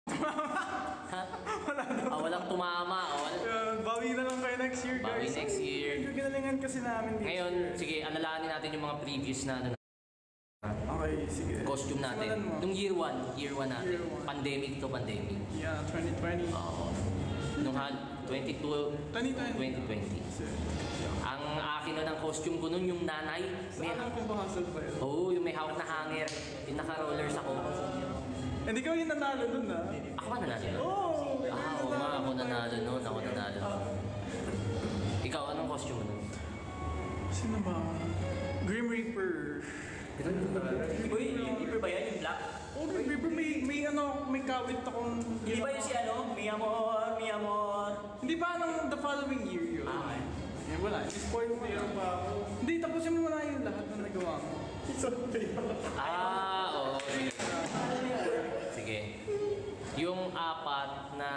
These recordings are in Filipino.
Ha? Walang tumama. Bawi na lang kayo next year, guys. Bawi next year. Ginalingan kasi namin dito. Ngayon, sige, alalahanin natin yung mga previous na ano. Okay, sige. Costume natin. Nung year 1 natin. Year one. Pandemic to pandemic. Yeah, 2020. Oo. Nung 2020. Ang akin na ng costume ko nun, yung nanay. Saan kung bahasal ba yun? Oo, yung may hawak na hanger. Yung naka-rollers ako. Hindi ko yung nanalo nun, ha? Ako ba nanalo nun? Oo! Oo nga, ako nanalo nun. Ikaw, anong costume mo nun? Sino ba? Grim Reaper. Uy, yung Reaper ba yan? Yung black? Oh, Grim Reaper, may kawit akong... Hindi ba yung si ano? Mi amor. Hindi ba nung the following year yun? Eh, wala. I-spoil mo yun pa ako. Hindi, tapusin mo na yung lahat na nagawa mo. Oo. Sige. Yung apat na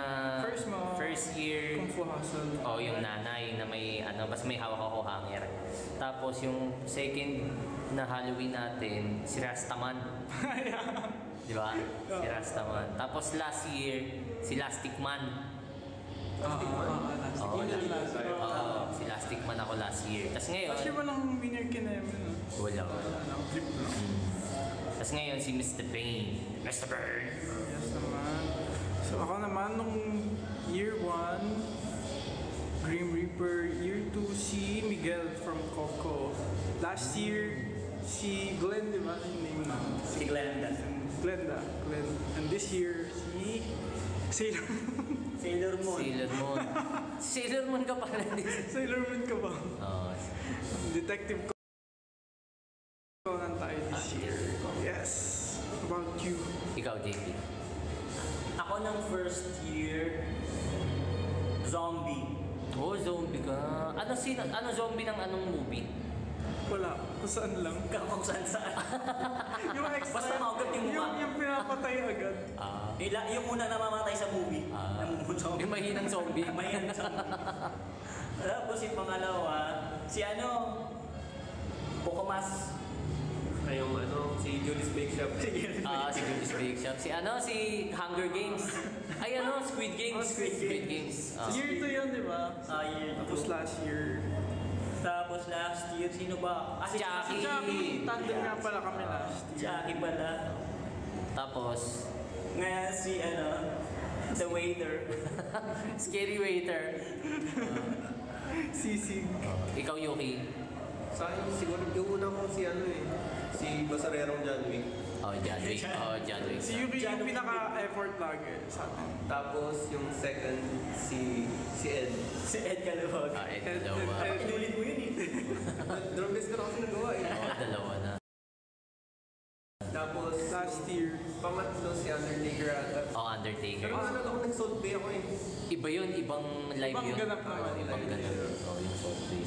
first year Kung Fu Hustle. yung nanay na may basta may hawak ako hanger. Tapos yung second na Halloween natin, si Rastaman. Di ba? Si Rastaman. Tapos last year, si Lastic Man. Si Lastic Man ako last year. Tapos ngayon... Last year walang winner kinayaman. Wala. Tapos ngayon si Mr. Bane. Mr. Bane! Yes naman. So ako naman nung year 1, Grim Reaper. Year 2, si Miguel from Coco. Last year, si Glenn, di ba? Yung name na? Si Glenda. Glenn. And this year, si Sailor Moon. Sailor Moon ka pala din. Sailor Moon ka ba? Oo. Detective Conan tayo this year. Yes. About you? Ikaw, JP. Ako ng first year, zombie. Zombie ka. Ano zombie ng anong movie? Wala. Kung saan lang. Kung saan. Yung extra. Basta maugat yung mukha. Yung pinapatay agad. Yung una namamatay sa movie. Yung mahinang zombie. Tapos yung pangalawa, si Pocomas. Si Julius Bake Shop. Si Julius Bake Shop. Si Hunger Games. Squid Games. Squid Games. Year 2 yun, di ba? Year 2. Tapos last year, sino ba? Si Jackie. Tandem nga pala kami last year. Jackie pala. Tapos, Ngayon the waiter. Scary Waiter. Sisig. Ikaw, Yuki. Sa akin, siguro yung una ko si Basarerong John Wick. John Wick. Si Yuki yung pinaka-effort lagi sa atin. Tapos yung second, si Ed. Si Ed Calawag. Ed Calawag. Inulit mo yun Dalawang beses ko na kasi nagawa Dalawa na. Tapos last year, pangatlo si Undertaker ata. Undertaker. Pero ako nag-Salt Bay ako Iba yun, ibang live Ibang yun. ganap naman. Ibang ganap. Yung Salt Bay.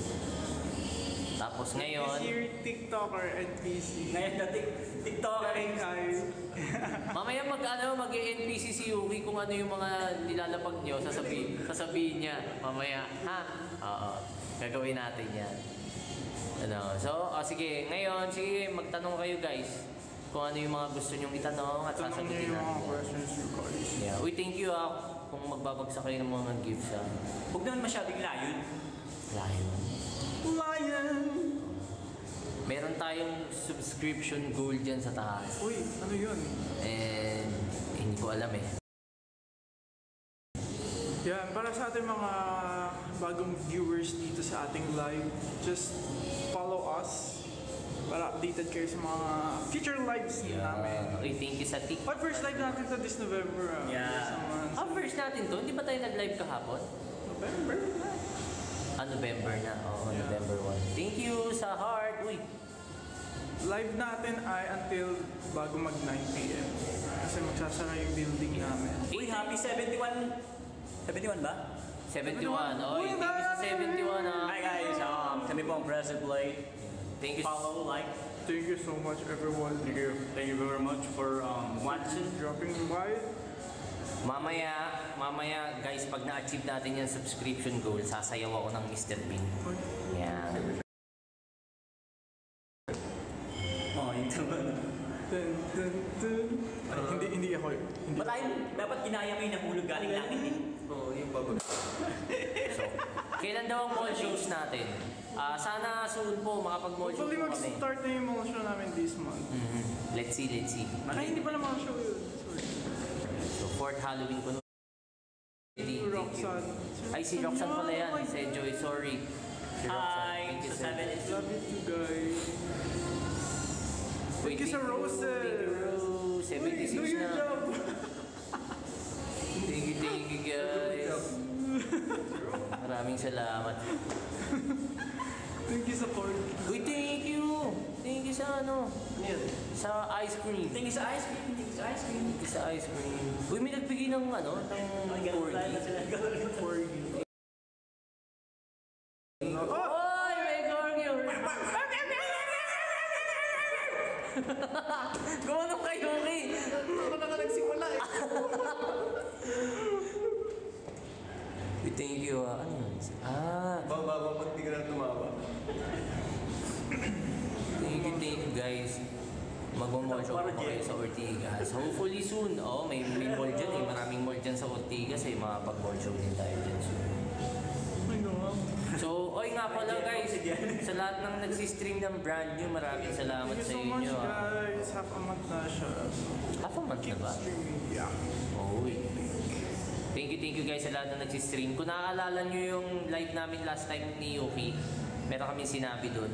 Tapos ngayon, this year, TikToker and PC. Ngayon na TikToker. mamaya mag-NPC si Yuki kung ano yung mga nilalapag nyo, sasabihin niya. Mamaya, Oo. Gagawin natin yan. So, sige, ngayon, magtanong kayo guys kung ano yung mga gusto nyong itanong at sasagutin natin. Yeah. Thank you kung magbabagsak kayo ng mga gifts. Huwag naman masyadong layon. Lion! Meron tayong subscription goal dyan sa taas. Uy, ano yun? And hindi ko alam Yan, para sa ating mga bagong viewers dito sa ating live, just follow us para updated kayo sa mga future lives namin. Thank you sa TikTok. First live natin to this November. First natin to? Hindi ba tayo nag-live kahapon? November na. November na. November 1. Thank you sa heart. Live natin ay until bago mag 9 p.m. Kasi magsasara yung building namin. Happy 71 ba? 71. Thank you sa 71 Hi guys, kami po ang Present Play. Thank you. Follow, like. Thank you so much everyone. Thank you very much for watching. Dropping by. Mamaya guys, pag na-achieve natin yung subscription goal, sasayaw ako ng Mr. Bean. Yan. Yun naman. Hindi ako Ba't tayo, dapat ginaya mo yung nahulog galing langit eh. Oo, yung babag. So, kailan daw ang mall shows natin? Sana soon po makapag-mall show Hopefully po kami. mag-start na yung mga show namin this month. Let's see, let's see. Ay, hindi pala mga show yun. Sorry. So, fourth Halloween ko. Roxanne. Ay, si Roxanne pala yan. Si Joy, sorry. Si Roxanne. Hi, Thank you, so sir. 7 is Love you too, guys. Wait, Thank you sa roses. Thank you, Rose. 76 Do your na. job. Thank you, guys. Maraming salamat. Thank you sa corgi. Uy, thank you. Thank you sa ano? Ano yan? Sa ice cream. Tingin sa ice cream, tingin sa ice cream. Thank you sa ice cream. Uy, may nagbigay ng ano? Ng corgi. Corgi. Oy, may corgi. Gumanong kayo, okay? Ako na ka nagsimula eh. Uy, thank you. Ano yun? Bababa pag di ka na tumaba. Thank you guys. Magmamall show po kayo sa Ortigas. Hopefully soon. Oh, may mall dyan eh. Maraming mall dyan sa Ortigas eh. Makapag-mall show din tayo dyan soon. Ay, no. So, oy nga pala guys. Sa lahat ng nagsistream ng brand new, maraming salamat Thank you sa so much, inyo. guys. Half a month na siya. Half a month na Keep ba? streaming. Yeah. Oy. Thank you guys sa lahat ng nagsistream. Kung naaalala nyo yung live namin last time ni Yuki, meron kami sinabi doon.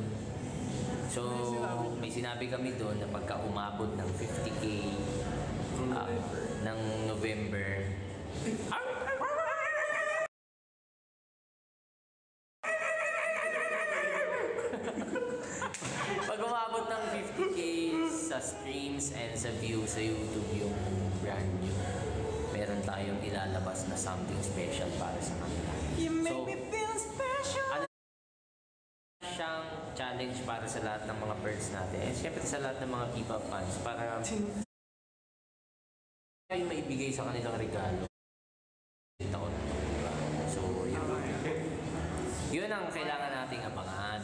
So, may sinabi kami doon na pagka umabot ng 50k ng November, pag umabot ng 50k sa streams and sa views sa YouTube yung brand new, meron tayong ilalabas na something special para sa kanila. You make So, me feel special. ano siyang challenge para sa lahat ng mga birds natin. And syempre sa lahat ng mga K-pop fans para ay maibigay sa kanilang regalo. Taon. So, yun ang kailangan nating abangan.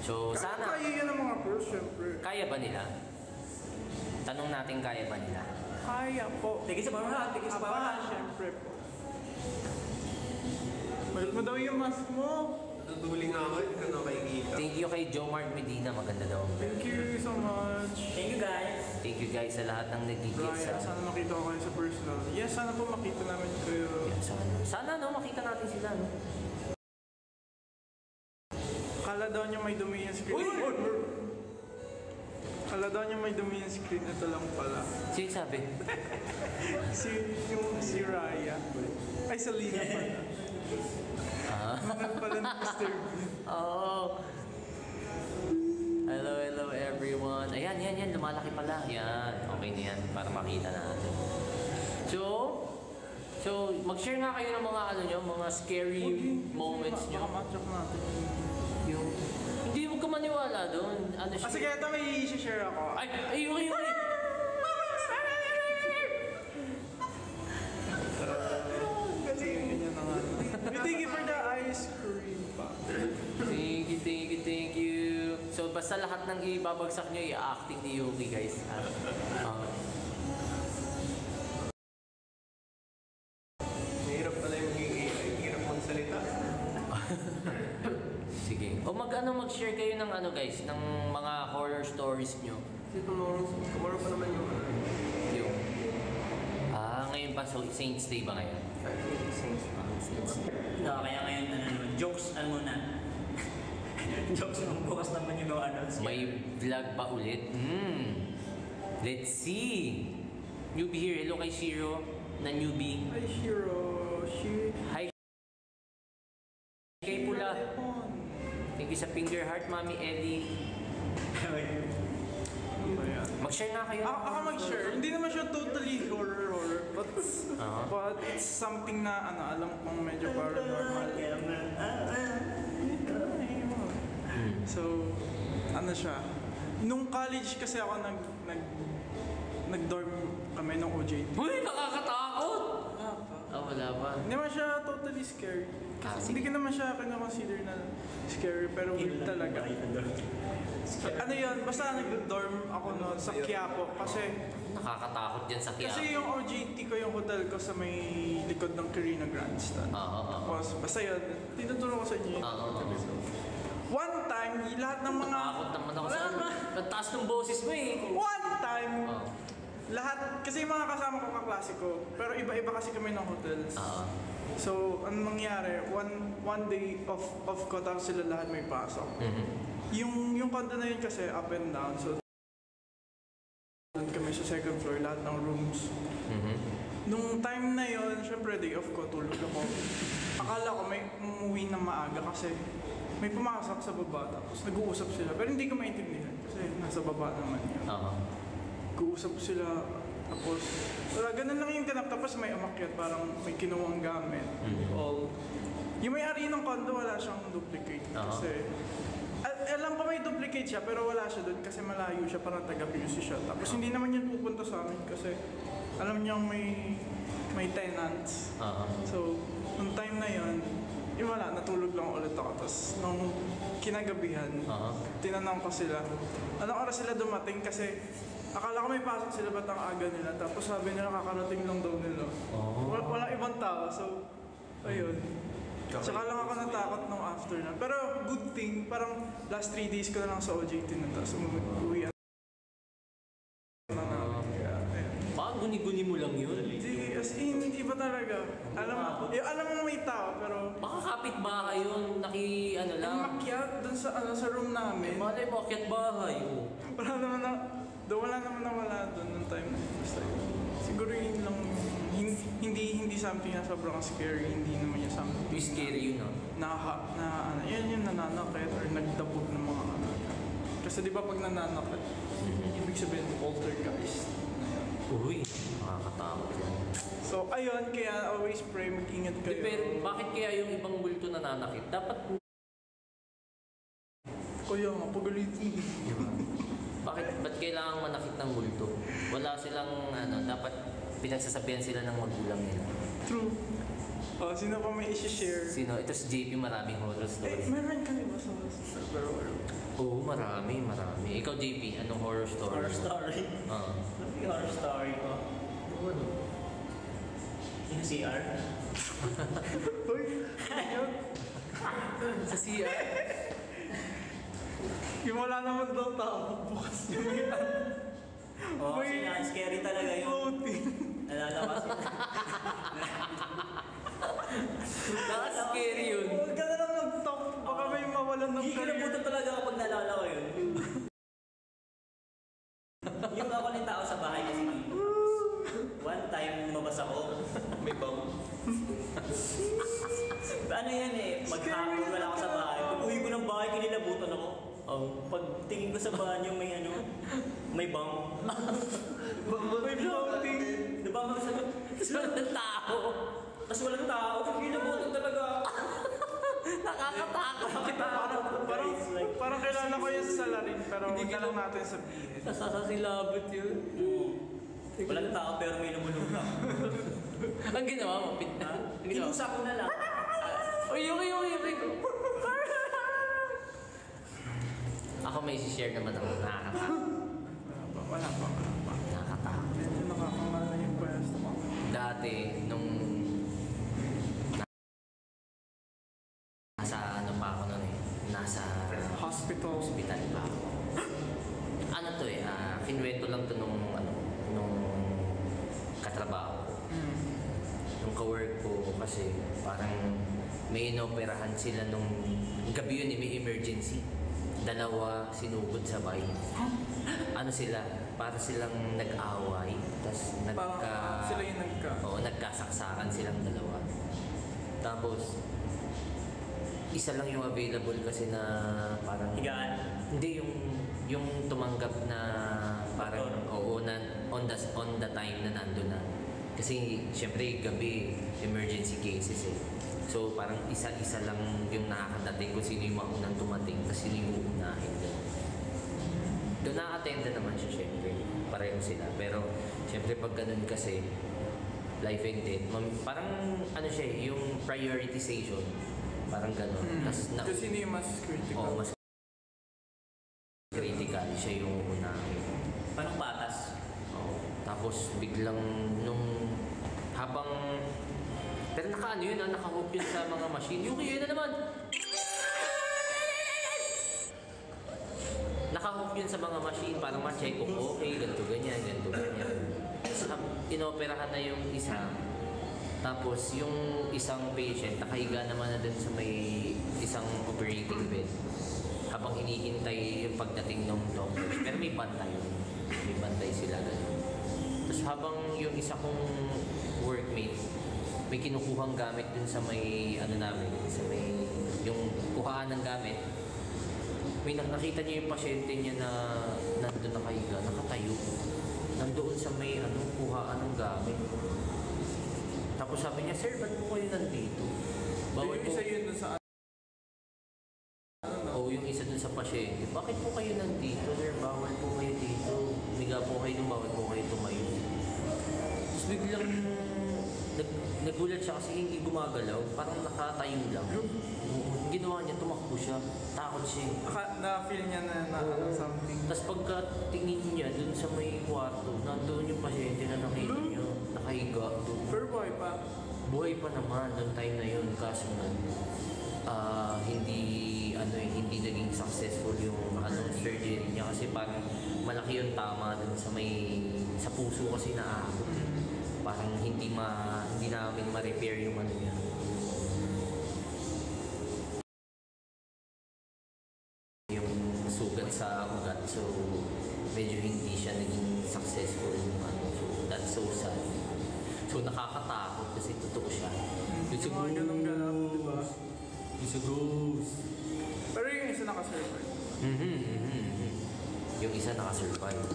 So, sana Kaya yan ang mga girls, syempre. kaya ba nila? Tanong natin kaya ba nila? Kaya po. Tingin sa pamahan, tingin sa Aba, pamahan. syempre po. Balik mo daw yung mask mo. Natutuling nga ako, hindi ka na makikita. Thank you kay Jomart Medina, maganda daw. Thank you so much. Thank you guys. Thank you guys sa lahat ng nagigit Brian, sa... sana makita ko kayo sa personal. Yes, sana po makita namin kayo. Yan, sana no, makita natin sila no. Kala daw niya may dumi yung screen. Kala daw niya may dumi yung screen. Ito lang pala. Sino sabi? Si Raya. Ay, Salina pala. Ano pala ni Mr. Bean. Oh. Hello everyone. Ayan, yan, lumalaki pala. Yan, okay na yan para makita natin. So, mag-share nga kayo ng mga ano nyo, mga scary moments nyo. Baka match-up natin. Yung, hindi mo ka maniwala doon. Ano siya? Sige, ito may i-share ako. Ay, okay. Kasi ganyan na nga. Thank you for the ice cream pa. Thank you. So, basta lahat ng ibabagsak nyo, i-acting ni Yuki, guys. Mahirap pala yung maging AI, hirap magsalita. Sige. O mag-share kayo ng ano, guys, ng mga horror stories nyo. Kasi tomorrow pa naman yung Yung, ngayon pa, so Saints Day ba ngayon? Saints Day. No, kaya ngayon, jokes, ano muna. Jokes nung bukas naman yung ano. May vlog ba ulit? Let's see. Newbie here. Hello kay Shiro na newbie. Hi, Shiro. Hi. Kay Pula. Thank you sa finger heart, Mami Ellie. Mag-share nga kayo. Ako mag-share. Hindi naman siya totally horror. But it's something na alam kong medyo paranormal. So, ano siya. Nung college kasi ako nag-dorm kami nung OJT. Uy, nakakatakot! Wala pa. Hindi naman siya totally scary. Kasi sige. hindi ko naman siya kina-consider na scary, pero weird talaga. Ano yun, basta nag-dorm ako noon sa Quiapo kasi nakakatakot dyan sa Quiapo. Kasi yung OJT ko, yung hotel ko sa may likod ng Carina Grandstand. Oo. Tapos, basta yun, tinuturo ko sa inyo yung Oo. hotel. So, one time, lahat ng mga... Takot naman ako sa Wala ano. ba? Ang taas ng boses mo eh. One time, Oo. lahat, kasi yung mga kasama ko kaklase ko, pero iba-iba kasi kami ng hotels. Oo. So, ang nangyari, one day off ko, tapos sila lahat may pasok. Mhm. Yung condo na yun kasi up and down, so doon kami sa second floor, lahat ng rooms. Mhm. Nung time na yon, syempre day off ko, tulog ako. Akala ko may umuwi na maaga kasi may pumasok sa baba, tapos nag-uusap sila. Pero hindi ko maintindihan kasi nasa baba naman yun. Oo. Nag-uusap sila, tapos wala, ganun lang yung ganap. Tapos may umakyat, parang may kinuwang gamit. Mhm. All. Yung may-ari ng condo, wala siyang duplicate. Kasi alam ko may duplicate siya, pero wala siya doon kasi malayo siya, parang taga-QC siya. Tapos hindi naman yan pupunta sa amin kasi alam niyang may tenants. Oo. So, nung time na yon, yung wala, natulog lang ulit ako. Tapos, nung kinagabihan, Oo. tinanong ko sila, anong oras sila dumating kasi akala ko may pasok sila ba't ang aga nila. Tapos sabi nila kakarating lang daw nila. Oo. Walang ibang tao, so, ayun. Saka lang ako natakot nung after na. Pero good thing, parang last 3 days ko na lang sa OJT na tapos umuwi na namin. Kaya, ayun. Baka guni-guni mo lang yun. Hindi, as in, hindi pa talaga. Alam mo may tao, pero Baka kapit-bahay yun. Ano lang. umakyat dun sa room namin. Malay mo, akyat bahay. Oh. Wala naman nawala dun nung time na yun. Basta yun. Siguro yun lang, hindi something na sobrang scary, hindi naman yung something Yung scary yun, ah. yan yung nananakit or nagdabog ng mga ano. Kasi di ba pag nananakit, ibig sabihin poltergeist. Uy, nakakatakot yun. So ayun, kaya always pray, mag-ingat kayo. Pero bakit kaya yung ibang multo nananakit? Dapat, Kuya nga, pagalitin. ba't kailangan manakit ng multo? Wala silang, dapat pinagsasabihan sila ng magulang nila. True. Sino pa may isi-share? Sino? Ito si JP, maraming horror stories. Meron ka ba sa pero Oo, marami. Ikaw, JP, anong horror story? Horror story. Oo. Ano yung horror story ko? Yung CR? Uy, ayun. Sa CR? Yung wala naman daw tao, bukas yung Oo, kasi scary talaga yun. floating. Nalalabas yun. Nakaka-scary yun. Huwag ka na lang mag-talk, baka may mawalan ng Hindi ko nabutan talaga ako pag naalala ko yun. Yung ako ng tao sa bahay kasi one time lumabas ako. May bang. Ano yan eh, maghapon wala ako sa bahay. Pag uwi ko ng bahay, kinilabutan ako. Pag tingin ko sa banyo may bang. May floating. Diba mga sabi, Walang tao. tapos walang tao, kinilabutan talaga ako. Nakakatakot. Parang kilala ko yung salarin, pero Hindi hindi ka lang lang- natin sabihin. Sasasilabot yun. Walang tao pero may lumulong na. Ang ginawa mo, Ang ginawa mo? Inusa ko na lang. Uy. Ako may share naman ako nakakatakot. Wala pa. Nakakatakot. Medyo nakakamala yung pwesto ko. Dati, nung nasa pa ako nun eh. Nasa Hospital. hospital pa ako. Ano to eh, kinwento lang to nung katrabaho ko. Nung ka-work ko kasi parang may inoperahan sila nung gabi yun eh, may emergency. Dalawa sinugod sabay. Ano sila? Para silang nag-away. Tapos Sila yung Oo, nagkasaksakan silang dalawa. Tapos, isa lang yung available kasi na parang... Higaan. Hindi, yung tumanggap na parang oo na on the time na nandun na. Kasi syempre gabi emergency cases eh. So parang isa-isa lang yung nakakadating kung sino yung maunang tumating tapos sino yung uunahin doon. Doon na-attenda naman siya syempre. Pareho sila. Pero syempre pag ganun kasi life and death, parang ano siya eh, yung prioritization. Parang ganun. Kasi sino yung mas critical? Oo, mas critical siya yung unahin. Paano patas? Oo. Tapos Tapos biglang nung habang pero naka ano yun, naka-hook yun sa mga machine. Yung yun na naman. Naka-hook yun sa mga machine para ma-check kung okay, ganito ganyan, ganito ganyan. Tapos inoperahan na yung isa. Tapos yung isang patient, nakahiga naman na dun sa may isang operating bed. Habang hinihintay yung pagdating ng doctor. Pero may bantay yun. May bantay sila ganun. Tapos habang yung isa kong workmate, may kinukuhang gamit dun sa may ano namin, sa may yung kuhaan ng gamit. May nakita niya yung pasyente niya na nandun nakahiga, nakatayo. Nandoon sa may ano, kuhaan ng gamit. Tapos sabi niya, "Sir, ba't po kayo nandito?" Bawal po. Yung isa yun dun sa Oo, yung isa dun sa pasyente. "Bakit po kayo nandito, sir? Bawal po kayo dito. Umiga po kayo nung bawal po kayo tumayo." Tapos biglang nagulat siya kasi hindi gumagalaw. Parang nakatayo lang. Ang ginawa niya, tumakbo siya. Takot siya. na-feel niya na Oo. something. Tapos pagkatingin niya dun sa may kwarto, nandoon yung pasyente na nakita niya. Nakahiga doon. Pero boy pa. Buhay pa naman noong time na yun. Kaso na, hindi naging successful yung surgery niya kasi parang malaki yung tama dun sa sa puso kasi naabot. Parang hindi namin ma-repair yung ano niya. Yung sugat sa ugat. So, medyo hindi siya naging successful yung ano. So, that's so sad. So, nakakatakot kasi totoo siya. It's a Yung mga ganun-ganun, di ba? It's a ghost. Pero yung isa nakasurvive. Yung isa nakasurvive.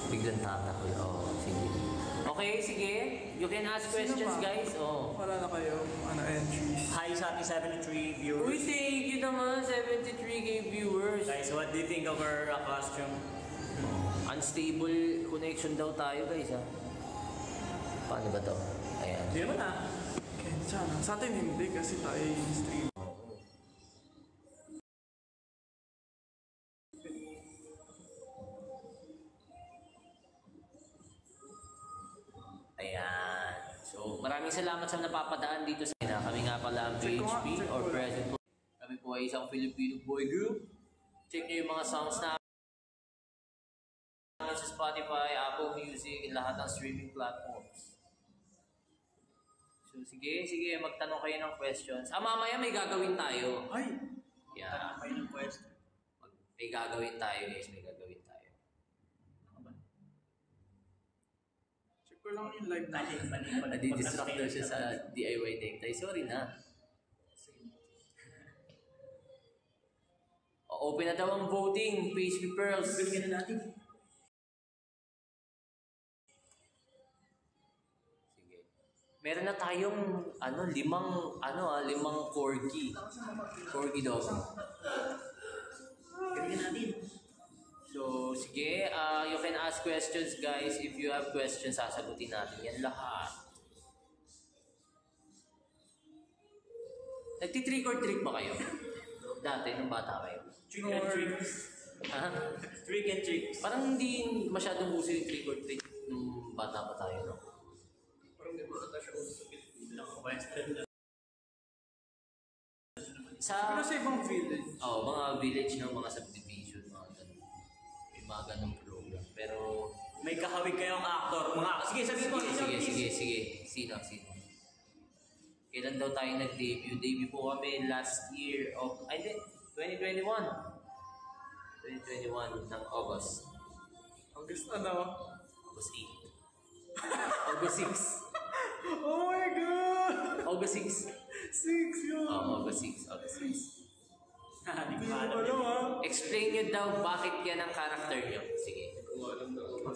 Biglang tatakol. Oh, sige. Okay, sige. You can ask questions, ba? guys. Oh. Wala na kayong entries. Hi sa ating 73 viewers. Uy, thank you naman, 73k viewers. Guys, what do you think of our costume? Unstable connection daw tayo, guys, ha? Paano ba to? Ayan. Hindi naman ah. Okay, sana. Sa atin hindi kasi tayo yung stream. Ayan. So, maraming salamat sa napapadaan dito sa ina. Kami nga pala ang Check ko nga, BHP check or ko lang. Present Boy. Kami po ay isang Filipino boy group. Check nyo yung mga songs namin sa Spotify, Apple Music, lahat ng streaming platforms. So, sige, magtanong kayo ng questions. Mamaya may gagawin tayo. Ay! Yeah. Kayo ng question. May gagawin tayo, guys. May gagawin tayo. Check ko lang yung live natin. Nadidistract daw siya sa DIY necktie. Sorry na. Open na daw ang voting. PHP Pearls. Bigyan na natin. Sige. Meron na tayong limang corgi. Corgi dog. Bigyan natin. So, sige, you can ask questions, guys. If you have questions, sasagutin natin yan lahat. Nagti-trick or treat ba kayo? Dati, nung bata kayo. Trick and tricks. Ha? Trick and tricks. Parang hindi masyadong uso yung trick or treat nung bata pa tayo, no? Parang di ba ata siya uso sa Pilipinas? Question lang. Pero sa ibang village. mga village ng mga subdivision, mga ganun. May mga ganung program. Pero, May kahawig kayong actor. Sige, sabihin mo. sige. Sino? Kailan daw tayo nag-debut? Debut po kami last year of, 2021. 2021 ng August. August ano? August 8. August 6. Oh my God! August 6. 6 yun! August 6. Hindi ko Hindi ko alam. alam ah. Explain nyo daw bakit yan ang character nyo. Sige. Kung alam na ako.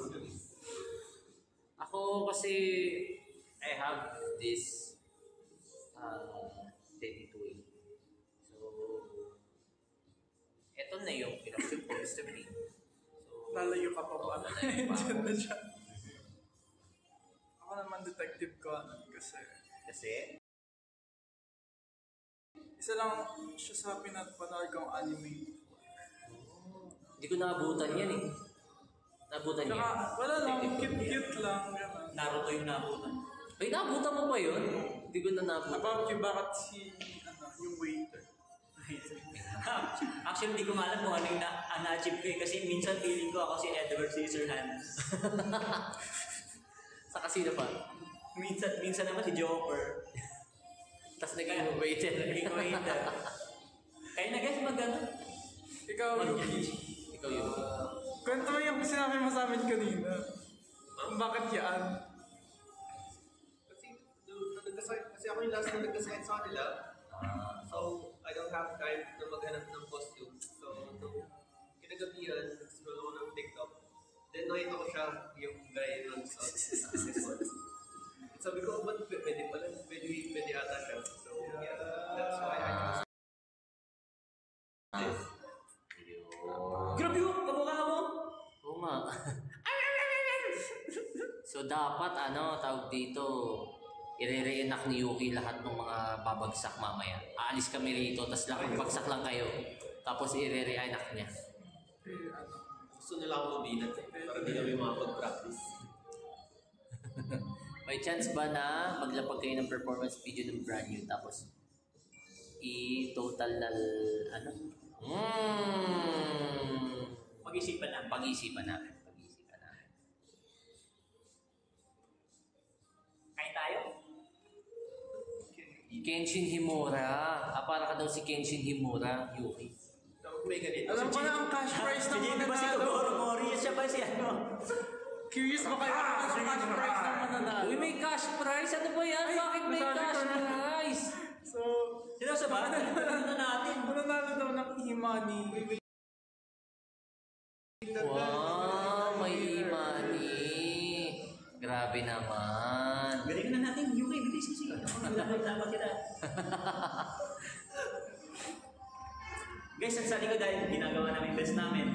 Ako kasi, I have this tattooing. So, eto na yung pinag-shoot ko, Mr. Bean. So, Lalayo ka pa ba? lalayo pa ako. Diyan na siya. Ako naman detective Conan kasi isa lang siya sa pinapanood kong anime. Hindi ko naabutan yan eh. Nabutan niya. Saka, wala lang, cute-cute lang. Ganun. Naruto yung nabutan. Ay, nabutan mo ba yun? Hindi ko na nabutan. About you, bakit si, yung waiter? Actually, hindi ko nga alam kung ano yung na-achieve ko eh. Kasi minsan feeling ko ako si Edward Scissorhands. Sa kasino pa? Minsan naman si Joker. Tapos naging waiter. Naging waiter. Kaya na guys, magano? Ikaw, Yuki. Ikaw yun. Kwento mo yung sinabi mo sa amin kanina. Kung bakit yan? Kasi ako yung last na nagkasakit sa kanila. So, I don't have time na maghanap ng costume. So, nung kinagabihan, nag-scroll ako ng TikTok. Then, nakita ko siya, yung guy nun sa sabi ko, ba't pwede pala? Pwede ata siya. So, yeah, that's why I chose this. Grabe yung kamukha mo! Oo nga. So dapat tawag dito, ire-reenact ni Yuki lahat ng mga babagsak mamaya. Aalis kami rito, tapos lang bagsak lang kayo. Tapos ire-reenact niya. Gusto nila ako mabinat para di kami makapag-practice. May chance ba na maglapag kayo ng performance video ng brand new tapos i-total na Pag-isipan namin. Pag-isipan namin. Kain tayo? Kenshin Himura. Para ka daw si Kenshin Himura, Yuki. Tapos may ganito. Alam ko na ang cash prize na Si Jimmy ba si mananalo. Togoro Mori? Siya ba si ano? Curious ba kayo kung ano ang cash prize na mananalo? Uy, may cash prize? Ano ba yan? Bakit may masabi ko cash na. prize? So, Seryoso ba? Ano natin? mananalo daw ng e-money. Wow, may money. Grabe naman. Galing na natin. UK, bilis kasi. Sama kita. Guys, ang sali ko dahil ginagawa namin best namin.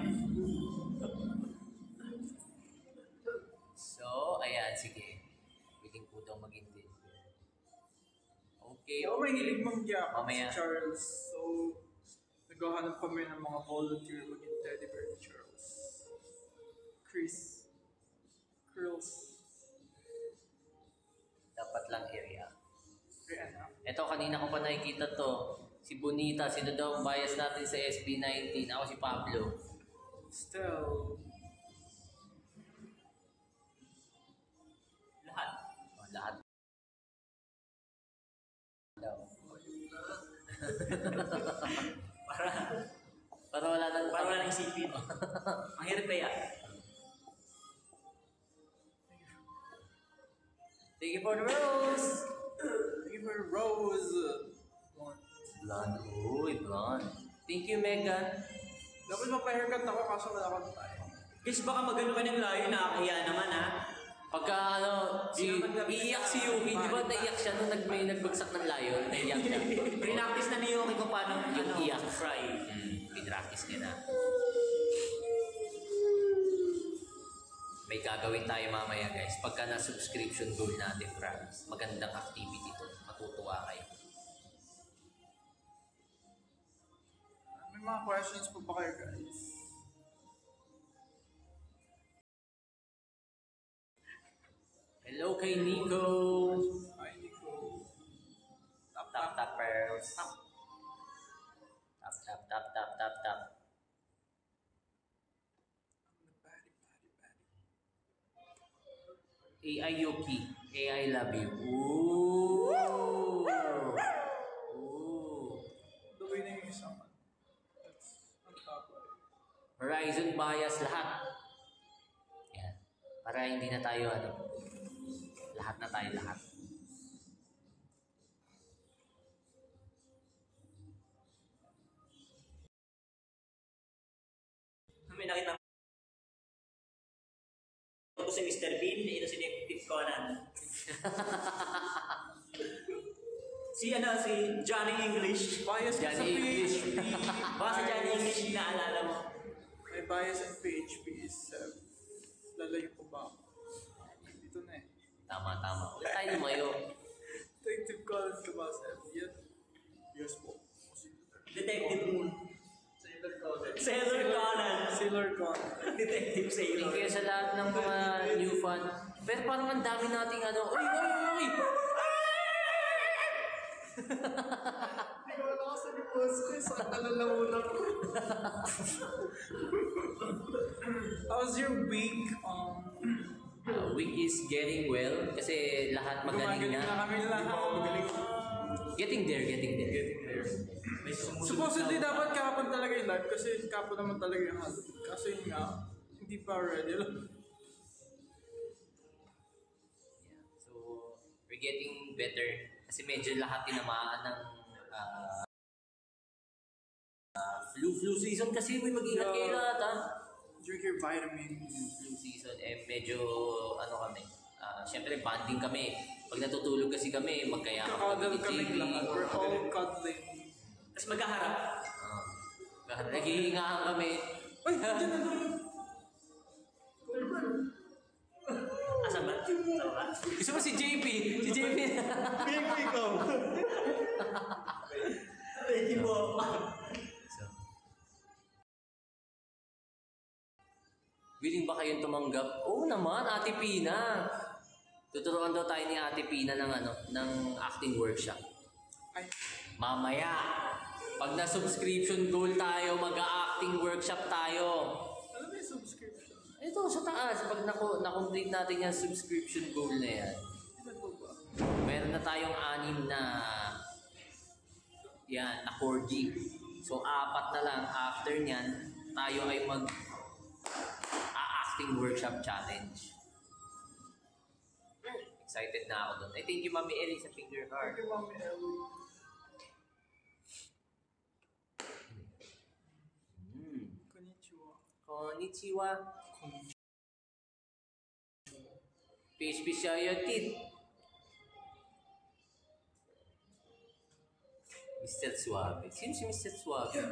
So, ayan, sige. Willing po daw maging din. Okay, Ako may hilig mangyakap Mamaya. si Charles. So, naghahanap kami ng mga volunteer maging teddy bear ni Charles. Chris. Curls. dapat lang area. Rihanna. Ito, kanina ko pa nakikita to. Si Bonita, sino daw ang bias natin sa SB19? Ako si Pablo. Still. Lahat. Oh, lahat. Daw. Para wala nang Para wala nang isipin. Ang hirap kaya. Thank you for the rose! Give her rose. Blonde. Uy, blonde. Thank you, Megan. Dapat mapahaircut ako kaso wala akong tayo. Guys, baka magano ka ng layo, nakakahiya naman ha. Pagka iiyak si Yuki, di ba naiyak siya nung may nagbagsak ng layon? Naiyak siya. Pre-practice na ni Yoki kung paano Yung iyak. fry. Pinractice niya na. May gagawin tayo mamaya guys. Pagka na-subscription goal natin, promise. Magandang activity to. Matutuwa kayo. May mga questions po ba kayo guys? Hello kay Nico. Ay, hindi ko. Tap tap pearls. Tap tap tap tap tap tap. AI Yuki. AI love you. Ooh. Ooh. The way na yung isang one. That's on top of it. Horizon bias lahat. Yan. Para hindi na tayo lahat na tayo lahat. May nakita ko si Mr. Bean, ito si Detective Conan. si Johnny English. Bias ka sa Johnny English. PHP. Baka si Johnny English naalala mo. My bias in PHP is lalayo ko ba ako? Dito na eh. Tama. Ulit tayo lumayo. Detective Collins ka ba sa FBN? Yes po. Detective Moon. Sa inter college. Sailor Conan. Sailor Con. Detective Sailor. Thank you sa lahat ng mga new fan. Pero parang ang dami nating ano, uy! Hindi ko alam kasi ni boss ko, saan nalalamunan ko. How's your week? Week is getting well kasi lahat magaling Gumagaling na na. kami lahat. Getting there. May sumusunod Supposedly na- dapat kahapon talaga yung live kasi kahapon naman talaga yung Halloween. Kaso yun nga, hindi pa ready lang. So, we're getting better kasi medyo lahat tinamaan ng flu season kasi mag-ingat kayo lahat ha. Drink your vitamins. Flu season medyo kami. Syempre bonding kami. Pag natutulog kasi kami, magkayaman Kakadal kami ni kami JB. lahat. We're all cuddling. Tapos magkaharap. Naghihingaan kami. Uy, dyan na doon. Asan ba? Saan ba? Gusto mo si JP? Si JP. Bigay ko ikaw. Thank you po. Willing ba kayong tumanggap? Oo naman, Ate Pina. Tuturuan daw tayo ni Ate Pina ng acting workshop. Ay, Mamaya, pag na-subscription goal tayo, mag-acting workshop tayo. ano ba yung subscription? Ito, sa taas. Pag na-complete natin yung subscription goal na yan, Ano po ba? meron na tayong 6 na corgi. So, 4 na lang. After nyan, tayo ay acting workshop challenge. Excited na ako doon. I thank you, Mami Ellie, sa finger heart. Thank you, Mami Ellie. Konnichiwa. Konnichiwa. PHP Shayatit. Mr. Suave. Sino si Mr. Suave?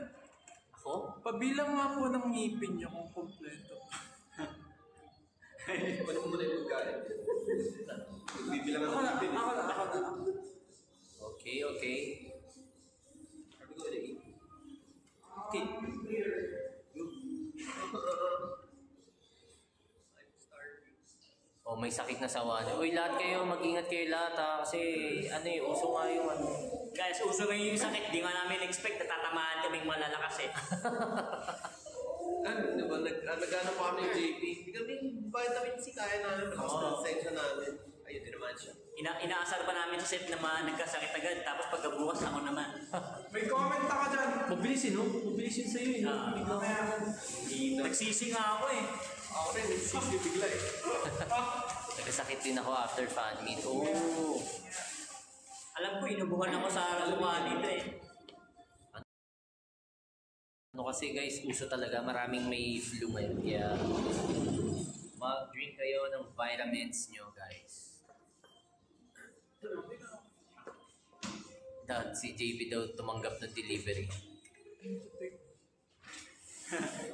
Ako? Pabilang nga po ng ngipin niyo kung kompleto. Ano mo muna yung pagkain? Bibilangan Ako na, ng bibig. ako na. Okay. Sabi ko, ulit. Tit. I'm starving. Oh, may sakit na sawa. Uy, lahat kayo, mag-ingat kayo lahat ha. Kasi, uso nga yung Guys, uso ngayon yung sakit. Di nga namin expect na tatamaan kaming malalakas eh. Diba, nag-ano pa kami ng JP. Hindi kami vitamin C kaya namin. Malakas na section namin. Ayun din naman siya. Inaasar pa namin sa set na nagkasakit agad. Tapos pagkabukas ako naman. May comment ka dyan. Mabilis no? Mabilis yun sa'yo Nagsisi nga ako eh. Ako rin, nagsisi bigla eh. Nagkasakit din ako after fan meet. Oh. Alam ko, inubukan ako sa lupa dito eh. Ano kasi guys, uso talaga. Maraming may flu ngayon. Kaya, mag-drink kayo ng vitamins nyo guys. Si JB daw tumanggap ng delivery.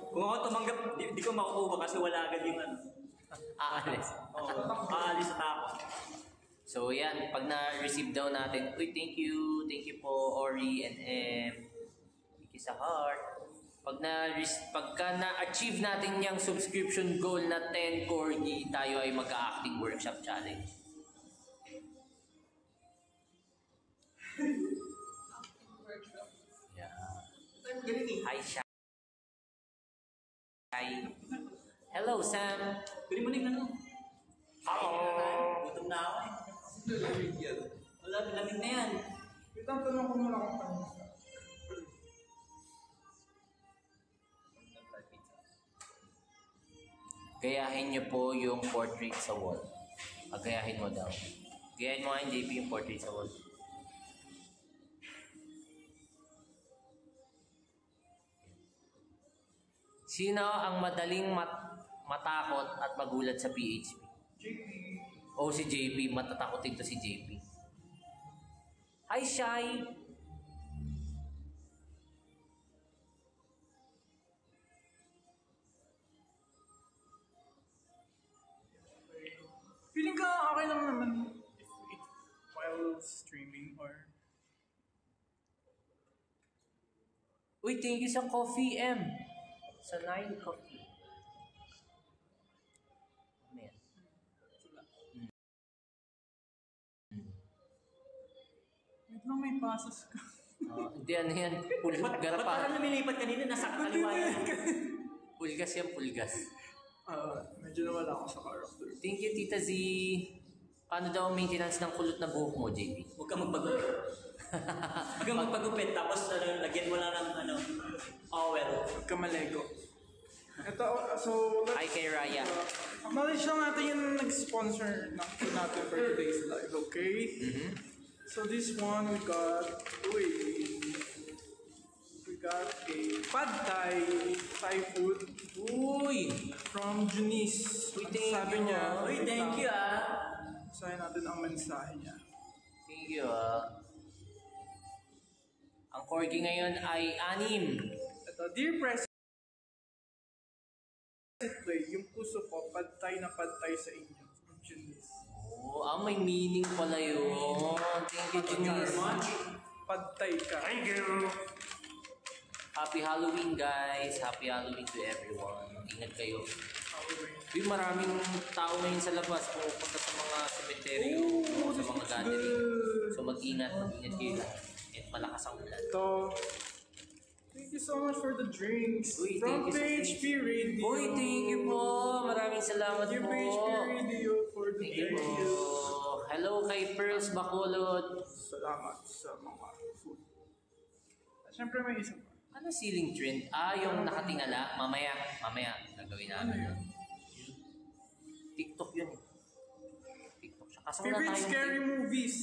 Kung ako tumanggap, di ko makukuha kasi wala agad yung ano. Aalis. Aalis sa tako. So yan, pag na-receive daw natin, uy, thank you po Ori and M. Thank you sa heart. Pagka na-achieve natin yung subscription goal na 10 corgi, tayo ay mag-acting workshop challenge. Yeah. Ang galing eh. Hi, Shai. Hello, Sam. Pwede mo ning ano? Gutom na ako eh. Lalamig yan. Wala, lamig na yan. Wait, ang tanong ko muna kung paano. Gayahin niyo po yung portrait sa wall. Gayahin mo daw. Gayahin mo nga yung JP yung portrait sa wall. Sino ang madaling matakot at magulat sa PHP? O si JP, matatakotin to si JP. Hi, Shai! Feeling ka okay lang naman if while streaming or... Uy, thank you sa coffee, M. Sanay Coffee. Ano yan? Wait lang, may pasas ka. Hindi, ano yan? Ba't Garapa. parang lumilipat kanina, nasa kaliwa yan? Pulgas yan, pulgas. Medyo nawala ako sa character. Thank you, Tita Z. Paano daw ang maintenance ng kulot na buhok mo, JP? Huwag kang magpagupit. Huwag kang magpagupit, tapos lagyan mo lang ng oil. Kamalego. Ito, so, Hi kay Raya. acknowledge lang natin yung nag-sponsor ng show natin for today's live, okay? So this one, we got a pad thai Thai food Uy! from Junice. Uy, thank Sabi you, niya, ah. Uy, thank you Basahin natin ang mensahe niya. Thank you, Ang corgi ngayon ay 6. Ito, Dear President, yung puso ko, pad thai na pad thai sa inyo. From Junice. May meaning pala yun. Thank you, Junice. Pad thai ka. Thank you. Happy Halloween, guys. Happy Halloween to everyone. Ingat kayo. Uy, maraming tao ngayon sa labas pupunta sa mga sementeryo o sa mga gathering. So mag-ingat kayo lahat. At malakas ang ulan. Ito. Thank you so much for the drinks. Uy, From thank you so PHP Radio. Uy, thank you po. Maraming salamat Thank you, po. PHP Radio, for the Thank you po. drinks. Hello kay Pearls Bacolod. Salamat sa mga food. At syempre may isa pa. Ano ceiling trend? Yung nakatingala. Mamaya gagawin namin yun. TikTok yun eh. TikTok siya. Kaso wala Favorite tayong scary movies?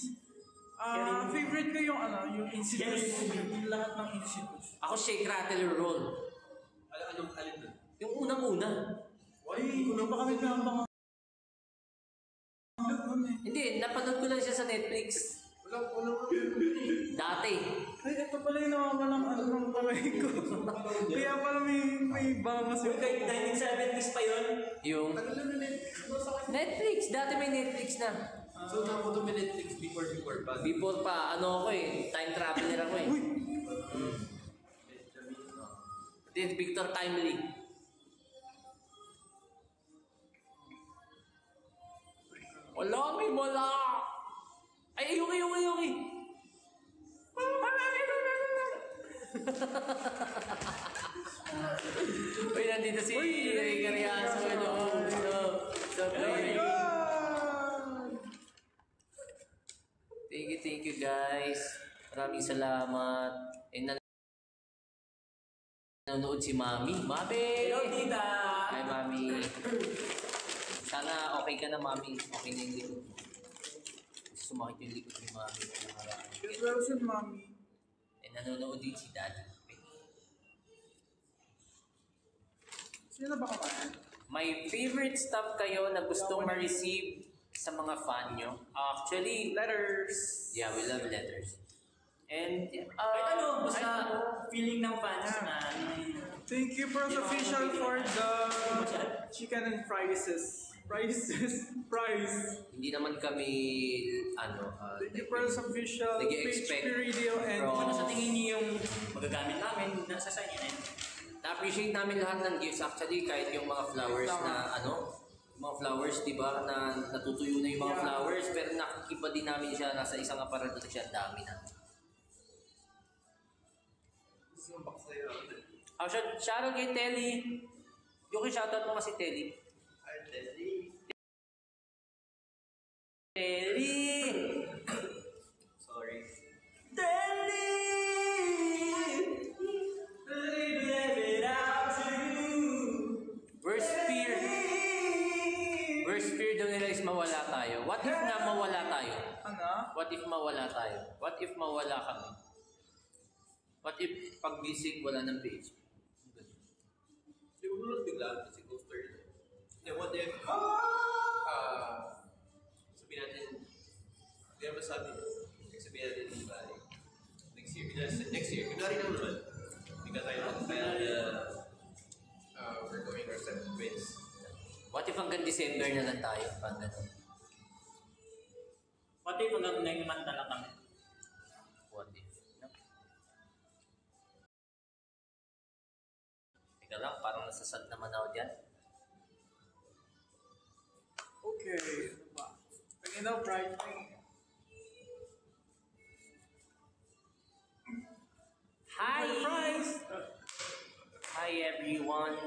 Favorite ko yung yung Insidious. Yes. Yung lahat ng Insidious. Ako shake, rattle, roll. Anong alin doon? Yung unang-una. Ay, kuno pa kami pinapang Hindi, napanood ko lang siya sa Netflix. Walang Dati. Ay, ito pala yung nawawalang ng kamay ko. Kaya pala may bangas Uy, yun. kahit 1970s pa yun. Yung tagal na Netflix. Dati may Netflix na. So, nakuto may Netflix before pa. Before pa, ano ako eh. Time traveler ako eh. This Victor Timely. Wala. Ay, yuki. Uy, nandito si Ray Cariaso. Hello. So, Thank you guys. Maraming salamat. Nanonood si Mami. Mami! Hello, tita! Hi, Mami. Sana okay ka na, Mami. Okay na yung likod mo. Sumakit yung likod ni Mami. Good person, mommy. Nanonood din si Daddy. Sino ba kumain? May favorite stuff kayo na gustong ma-receive sa mga fan nyo? Actually, Letters. yeah, we love letters. And, Kahit basta feeling ng fans na Thank you, Pros Official, for the chicken and price. hindi naman kami, Thank you, Pros Official, nag-i-expect PHP Radio, and from- ano sa tingin niyo yung magagamit namin, nasa sa inyo na yun. na-appreciate namin lahat ng gifts. Actually, kahit yung mga flowers na mga flowers, di ba, na natutuyo na yung mga flowers, pero nakikiba din namin siya, nasa isang aparador siya, dami na. Shoutout kay Telly. Yung shoutout mo kasi Telly. Telly! Sorry. Telly! Worst fear daw nila is mawala tayo. What if nga mawala tayo? ano? What if mawala tayo? What if mawala kami? What if pag-gising wala ng page? Siguro bigla kasi coaster yun. Then what if, sabihin natin, hindi naman sabi, sabihin natin, next year, kunwari naman, bigla tayo kaya we're going our separate ways. What if hanggang December na lang tayo? Pag ganun. What if hanggang 9 months na lang kami? What if? No? Teka lang, parang daw, brightening. Hi! Surprise! Hi everyone!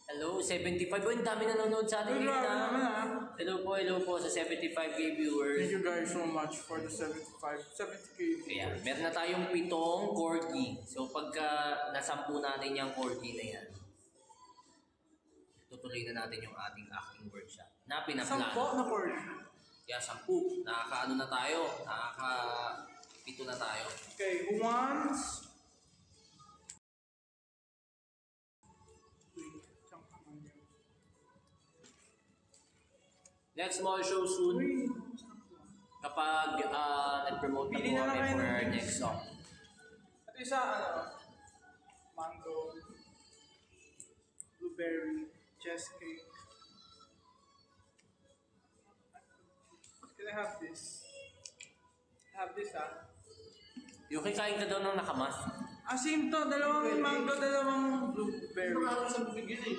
Hello, 75. Oh, ang dami nanonood sa atin Uy, ngayon grabe naman, na. Hello po sa 75k viewers. Thank you guys so much for the 70k. Ayan, meron na tayong 7 corgi. So pagka nasampu natin yung corgi na yan, tutuloy na natin yung ating acting workshop na Sampo pinaplano. na cord. Kaya 10. Nakakaano na tayo? Nakaka-7 na tayo. Okay, who wants? Next small show soon Uy, kapag nag-promote na Pili po na lang kami kayo for ng our tips. next song. at isa, mango, blueberry, chess cake. Can I have this? Have this, Yung kikain ka daw ng nakamas. Same to. Dalawang mango, dalawang blueberry. sa bubig yun eh.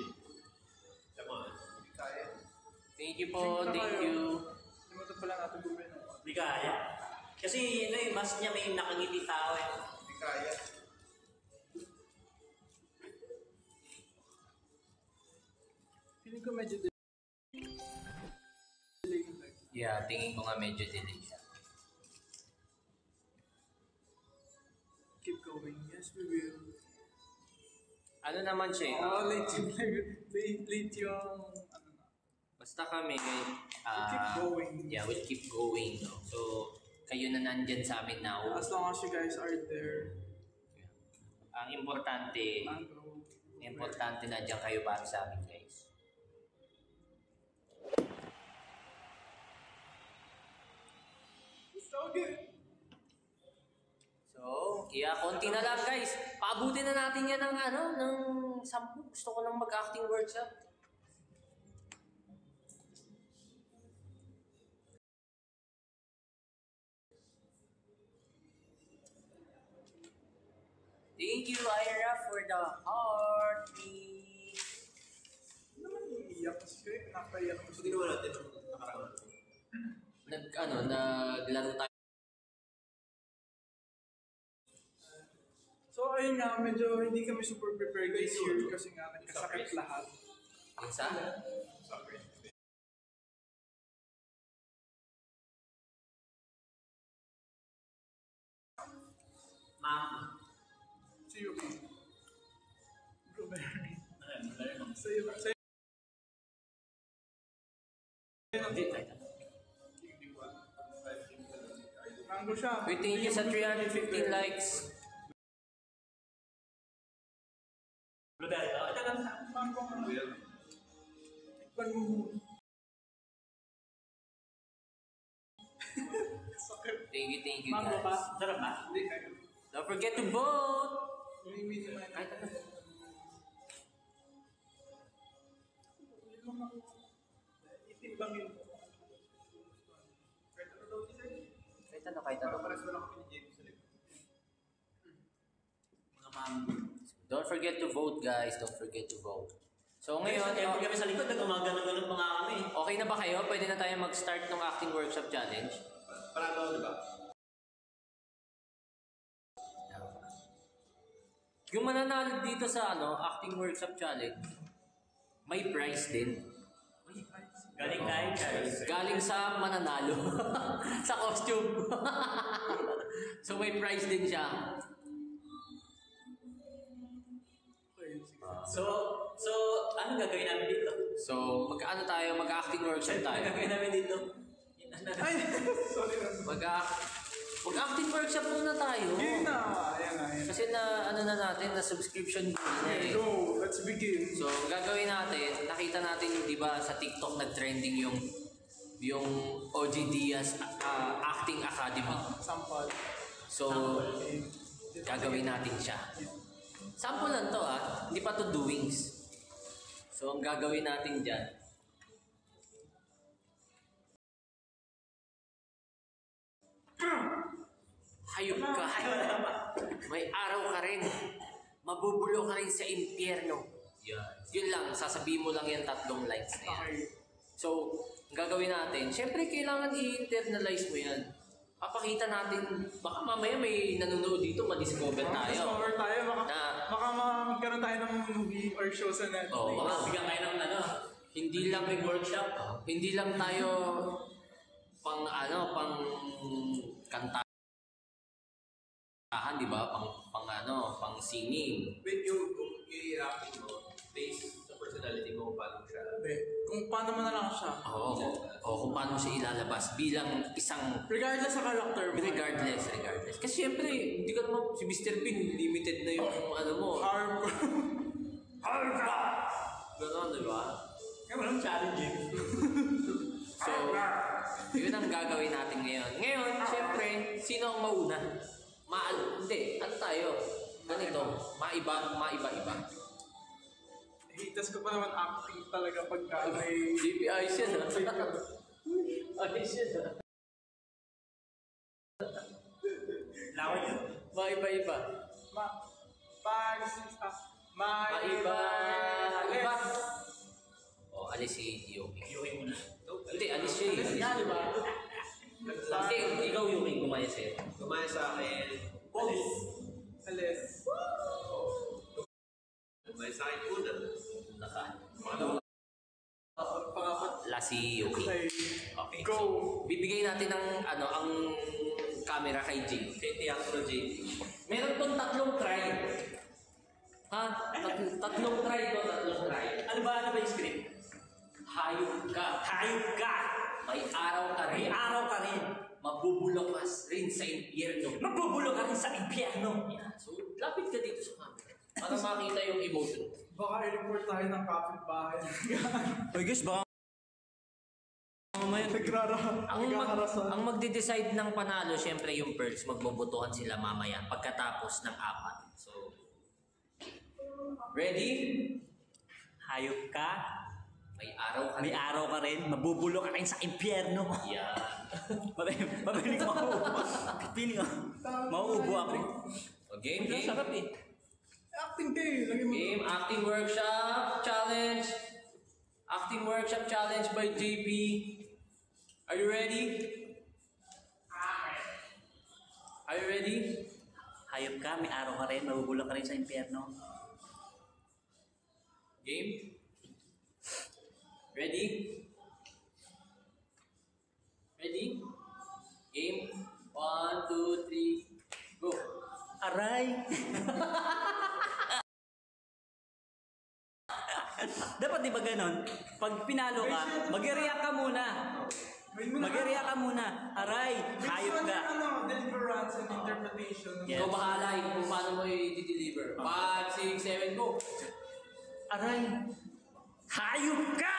Tama. Kaya. Thank you po, thank you. Limutan pala natin bumili. Hindi kaya. Kasi ano mas niya may nakangiti tao eh. Hindi kaya. Feeling ko medyo delay yung light. Yeah, tingin ko nga medyo delay siya. Keep going. Yes, we will. Ano naman siya eh, Late yung, late yung, ano na. basta kami, Keep going. yeah, we'll keep going. No? So, kayo na nandyan sa amin now. As long as you guys are there. Ang importante, Mango. nandiyan kayo para sa amin, guys. So good. So, kaya konti na lang, guys. Paabutin na natin yan ng ng 10. Gusto ko nang mag-acting workshop. Thank you, Ira, for the heartbeat. Ano naman iiyak kasi kayo? Napaiyak ko Hindi naman natin ang nakaraan. Naglaro tayo. So ayun nga, medyo hindi kami super prepared this year kasi nga nagkasakit lahat. Isa? Ma'am. Si Yuki. Blueberry. Ano Sa'yo. Mango siya. Wait, thank you sa 315 likes. Blueberry. Ito lang. Mango ka. Tikpan mo muna. Sakit. Thank you, Mango guys. pa? Sarap ba? Hindi kayo. Don't forget to vote! Minimize Kahit ano. Itimbangin mo. Kahit ano. Pares mo lang kami ni James sa likod. Mga ma'am. Don't forget to vote, guys. Don't forget to vote. So ngayon, Ngayon, kami sa likod, nagumagano-ganon pa nga kami. okay na ba kayo? Pwede na tayo mag-start ng acting workshop challenge? Parang di ba? Yung mananalo dito sa acting workshop challenge, may prize din. Galing tayo, guys. Galing sa mananalo. Sa costume. So may prize din siya. So, ano gagawin namin dito? So mag-acting workshop Ano tayo. gagawin namin dito? Ay! Sorry na. Mag-acting workshop muna tayo. Game na! Ayan na, ayan. Kasi na natin, na subscription fee na Okay, eh. go! Let's begin. So, gagawin natin, nakita natin, di ba, sa TikTok nag-trending yung OG Diaz Acting Academy. Sample. So, gagawin natin siya. Sample lang to hindi pa to doings. So, ang gagawin natin dyan, hayop ka. May araw ka rin. Mabubulo ka rin sa impyerno. Yun lang, sasabihin mo lang yung 3 lines na yan. Okay. So, ang gagawin natin, syempre kailangan i-internalize mo yan. Papakita natin, baka mamaya may nanonood dito, ma-discover tayo. Discover tayo, baka magkaroon tayo ng movie or show sa Netflix. Oo, baka Bigyan tayo ng ano, hindi lang workshop. hindi lang tayo pang kantahan, di ba? Pang singing. Wait, yung i-react mo, based sa personality mo, paano siya? Kung paano man na lang siya. Oo, kung paano siya ilalabas bilang isang Regardless sa character mo. regardless. Kasi syempre, hindi ka naman si Mr. Bean, limited na yung ano mo. Ganon, di ba? Kaya walang challenging. So, yun ang gagawin natin ngayon. Ngayon, syempre, sino ang mauna? Hindi, ano tayo? Ganito, maiba-iba. Hitas ko pa naman acting talaga pagka may... DPI siya na. Ayos siya na. Lawan yun. Maiba-iba. Maiba. O, alis si Yuki. Yuhin mo na. Hindi, alis siya eh. Yan, di ba? Hindi, ikaw Yuki, gumaya sa'yo. Gumaya sa akin, Alis. gumaya sa akin una. Pangapat. Si Yuki. Okay. Go. So, bibigay natin ang camera kay JP. Teatro JP. Meron tong tatlong try. Ha? Tatlong try to, tatlong try. Ano ba yung script? Hayop ka. Hayop ka! May araw ka May rin. araw ka rin. Mabubulakas rin sa impyerno. Magbubulong ka rin sa impyerno. Yan. So, lapit ka dito sa camera. Para makita yung emotion. Baka i-report tayo ng kapitbahay. Uy guys, baka Ang magde-decide ng panalo, syempre yung Pearls, magbobotohan sila mamaya pagkatapos ng 4. So, ready? hayop ka, May araw ka may rin. araw ka rin, mabubulong ka rin sa impyerno. Yan. Mabilis mauubo. Piling mauubo ako. O, game. Sarap eh. Acting kayo. Lagi mo. Game, acting workshop challenge. Acting workshop challenge by JP. Are you ready? Are you ready? Hayop ka, may araw ka rin, mabubulong ka rin sa impyerno. Game? Ready? Ready? Game? 1, 2, 3, go! Aray! Dapat di ba ganon? Pag pinalo ka, mag-react ka muna. Mag-react ka muna. Aray, hayop ka. Deliverance and interpretation. Ikaw bahala kung paano mo i-deliver. 5, 6, 7, go! Aray, hayop ka!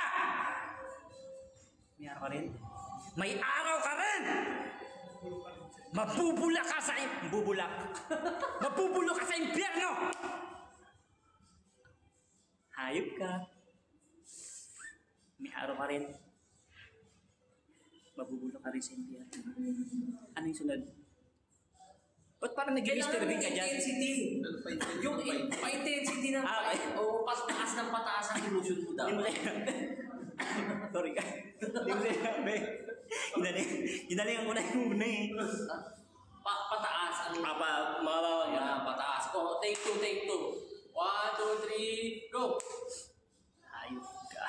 May araw ka rin? May araw ka rin! Mabubulak ka sa Bubulak. Mabubulok ka sa impyerno! Hayop ka. May araw ka rin. Mabubulok ka rin sa impyerno. Ano yung sunod? Ba't parang nag-Mr. Bean ka dyan? Intensity. Yung pa-intensity ng Okay. o pataas ng pataas ang emotion mo daw. Hindi mo Sorry ka. Hindi mo sinabi. Ginalingan ko na yung una eh. Pataas ang Mababaw Ayan, na. pataas. O, take 2, take 2. 1, 2, 3, go! Hayop ka.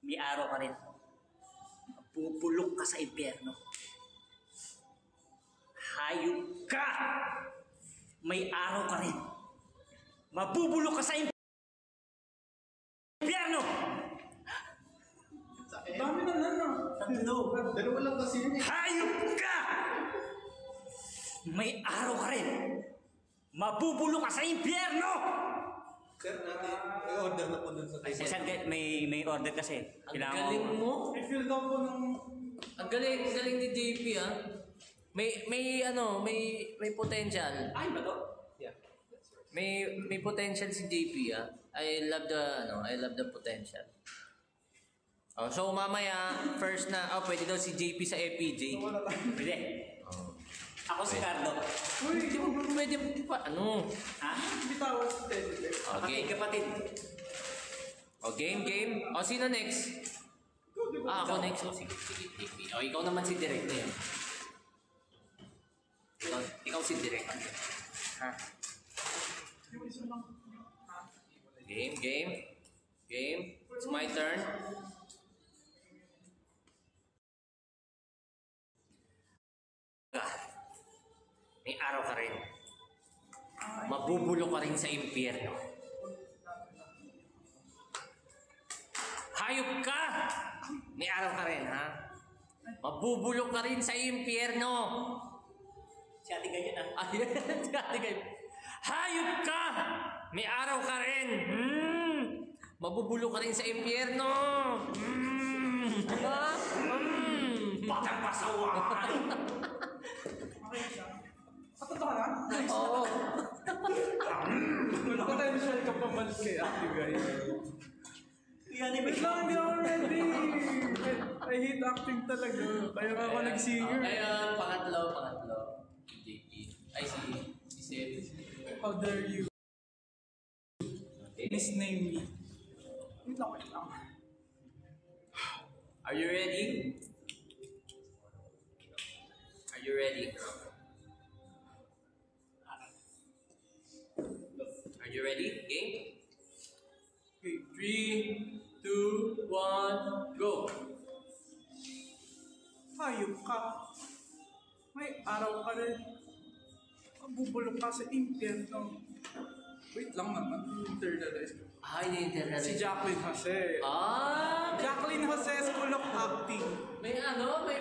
May araw ka rin. Pupulok ka sa impyerno. Hayop ka! May araw ka rin. Mabubulok ka sa impyerno! Dami na lang, no? Dalawa lang kasi yun eh. Hayop ka! May araw ka rin. Mabubulok ka sa impyerno! Sir, natin, i-order na po dun sa Sir, may order kasi. Ang galing mo. I-feel daw po ng... Ang galing ni JP ah. May potential. Ay, ba to? Yeah. May potential si JP ah. I love the potential. Oh, so mamaya first na pwede daw si JP sa FPJ. Pwede. Ako si Cardo. Uy, Pwede pa Ha? bitawan si Teddy Bear. Okay. Kapatid. O game. O sino next? Ako next. Oh, sige, sige, JP. Oh, ikaw naman si Direk na yun. Ikaw si Direk. Ha? Game, game. Game. It's my turn. May araw ka rin. Mabubulok ka rin sa impyerno. Hayop ka! May araw ka rin, ha? Mabubulok ka rin sa impyerno. Si ate ganyan ah. Ayun, si ate kayo. Hayop ka! May araw ka rin. Mabubulok ka rin sa impyerno. Ha? Batang pasawaan! Patotoo na? Nice. Oo. Potential ka pa man kay ate guys. Yan eh, Wait lang, hindi ako ready. I hate acting talaga. Kaya nga ako nag-singer. Ngayon, pangatlo. JP. Ay, si Seb. How dare you? Misname me. Wait lang. Are you ready? Are you ready? Are you ready? Game? Okay, 3, 2, 1, go! hayop ka. May araw ka rin. Mabubulok ka sa impyerno. Wait lang naman, internalize ko. Ah, ini-internalize. Si Jacqueline Jose. Jacqueline Jose, School of Acting. May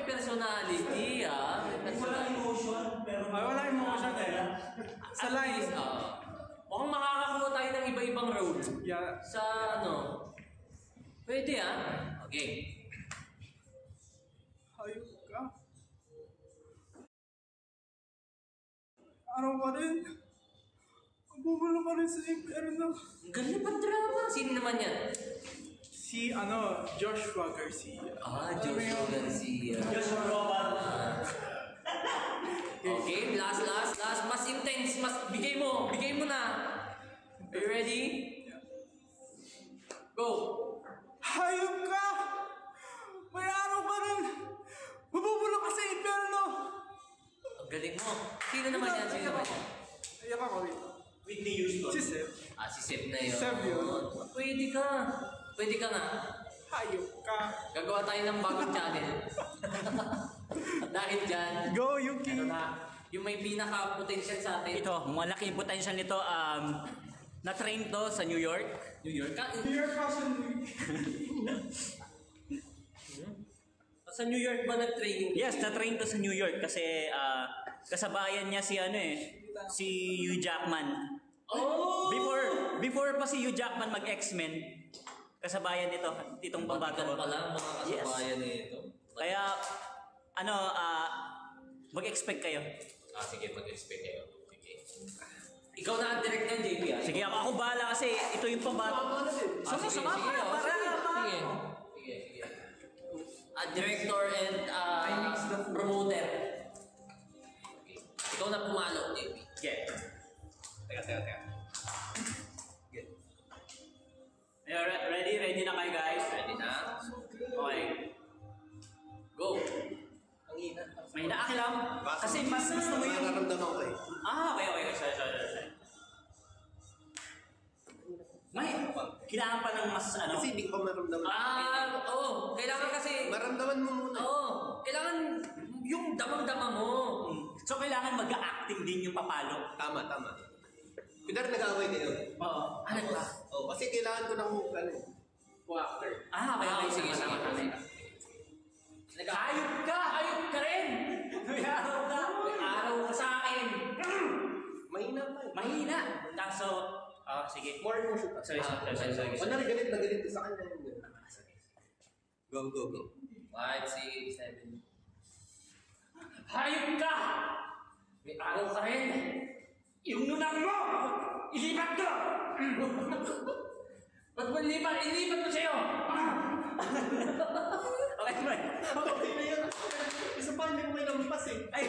personality May Wala emotion, pero... Ay, wala emotion eh. Sa line. Mukhang makakakuha tayo ng iba-ibang role. Yeah. Sa pwede Okay. Hayop ka. Araw ka rin. Mabubulok ka rin sa impyerno. Ang galing pa drama. Sino naman yan? Si Joshua Garcia. Joshua Garcia. Joshua Roban. Okay, last. Mas intense. Bigay mo na. Are you ready? Go. Hayop ka! May araw ka rin! Mabubulok ka sa impyerno! Ang galing mo. Sino naman yan? Iyak ako, wait. Whitney Houston. Si Seth. Si Seb na yun. Seb yun. Pwede ka nga. Hayop ka. Gagawa tayo ng bagong channel. Dahil dyan, Go, Yuki! yung may pinaka-potential sa atin. Ito, malaki yung potential nito. Na-train to sa New York. New York. Dear Cousin Week. Sa New York ba nag-training? Yes, na-train to sa New York kasi kasabayan niya si si Hugh Jackman. Oh! Before pa si Hugh Jackman mag-X-Men, kasabayan itong pambato Batikan ko. pa lang mga kasabayan nito. Kaya mag-expect kayo. Sige, mag-expect kayo. Sige. Ikaw na ang direct niyan, JP. Sige, ako bahala kasi ito yung pambato. Sige. Director and promoter. Okay. Ikaw na pumalo, JP. Yeah. Teka. Ready na kayo guys? Ready na? Okay. Go! Ang ina. May naakilam. Kasi mas gusto mo yung... Nararamdaman ko eh. Okay. Sorry. May, kailangan pa ng mas Kasi hindi ko pa maramdaman. Oo. Kailangan kasi... Maramdaman mo muna. Oo. Kailangan yung damang-dama mo. So kailangan mag-acting din yung papalo. Tama. Kunyari nag-away kayo. Oo. Ano ba? Kasi kailangan ko ng actor. Okay. Sige. Hayop ka rin! May araw ka. May araw ka sa akin. Mahina pa eh. Mahina. So, sige. More emotion pa. Sorry. Kunyari galit na galit sa kanya. Go. 5, 6, 7. Hayop ka! May araw ka rin. Yung nunang mo! Ilipat ko! Ba't mo ilipat? Ilipat mo sa'yo! Okay na Okay na yun. Isa pa hindi ko may lampas eh. Ay,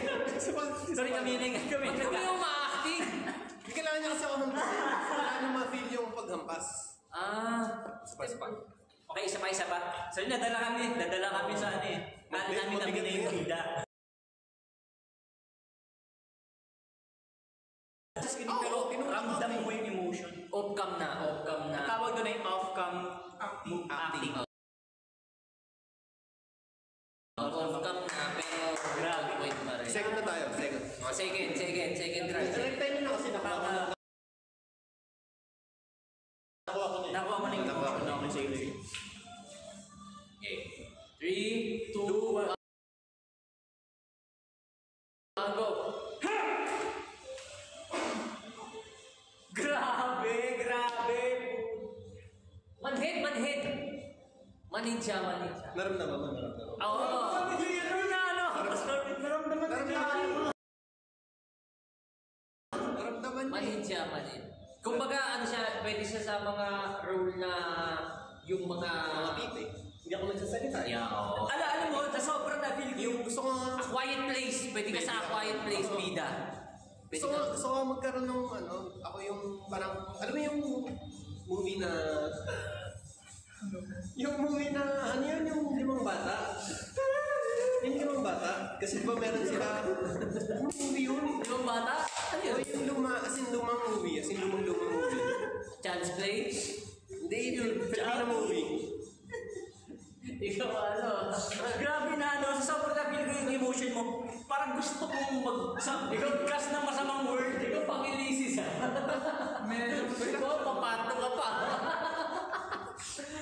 sorry kami. Ba't mo yung ma-acting? Hindi kailangan niya kasi ako hampas eh. Kailangan niya ma-feel yung paghampas. Ah. Isa pa. Okay, isa pa. So nadala kami sa ano eh. Namin na yung bida. Pero ramdam mo yung emotion. Off-cam na. Tawag doon ay off-cam acting. Off-cam na, pero Grabe. point pa rin. Second na tayo, second. Oh, second try. Direct time na kasi Nakuha mo na yung emotion na ako sa'yo. Okay. 3, 2, 1. Go! Grabe! Manhid siya. Naramdaman mo. Oo. Naramdaman mo. Manhid. Kumbaga, ano siya, pwede siya sa mga role na yung mga... Nakakita eh. Hindi ako nagsasalita eh. Yeah, oo. Alam mo, sa sobrang na-feel ko Yung gusto ko nga... A Quiet Place. Pwede ka sa A Quiet Place, bida. Pwede ka. Gusto ko magkaroon ng ano, ako yung parang, alam mo yung movie na... Yung movie na, ano yun, yung limang bata? Yung limang bata? Kasi ba meron sila, yung movie yun? Yung bata? Ano yun? O yung lumang movie. Child's Play? Hindi, yung Filipino movie. Ikaw ano? Grabe na sa sobrang na-feel ko yung emotion mo. Parang gusto kong ikaw na masamang word. Ikaw pang-ilisis ha? Ikaw, papato ka pa.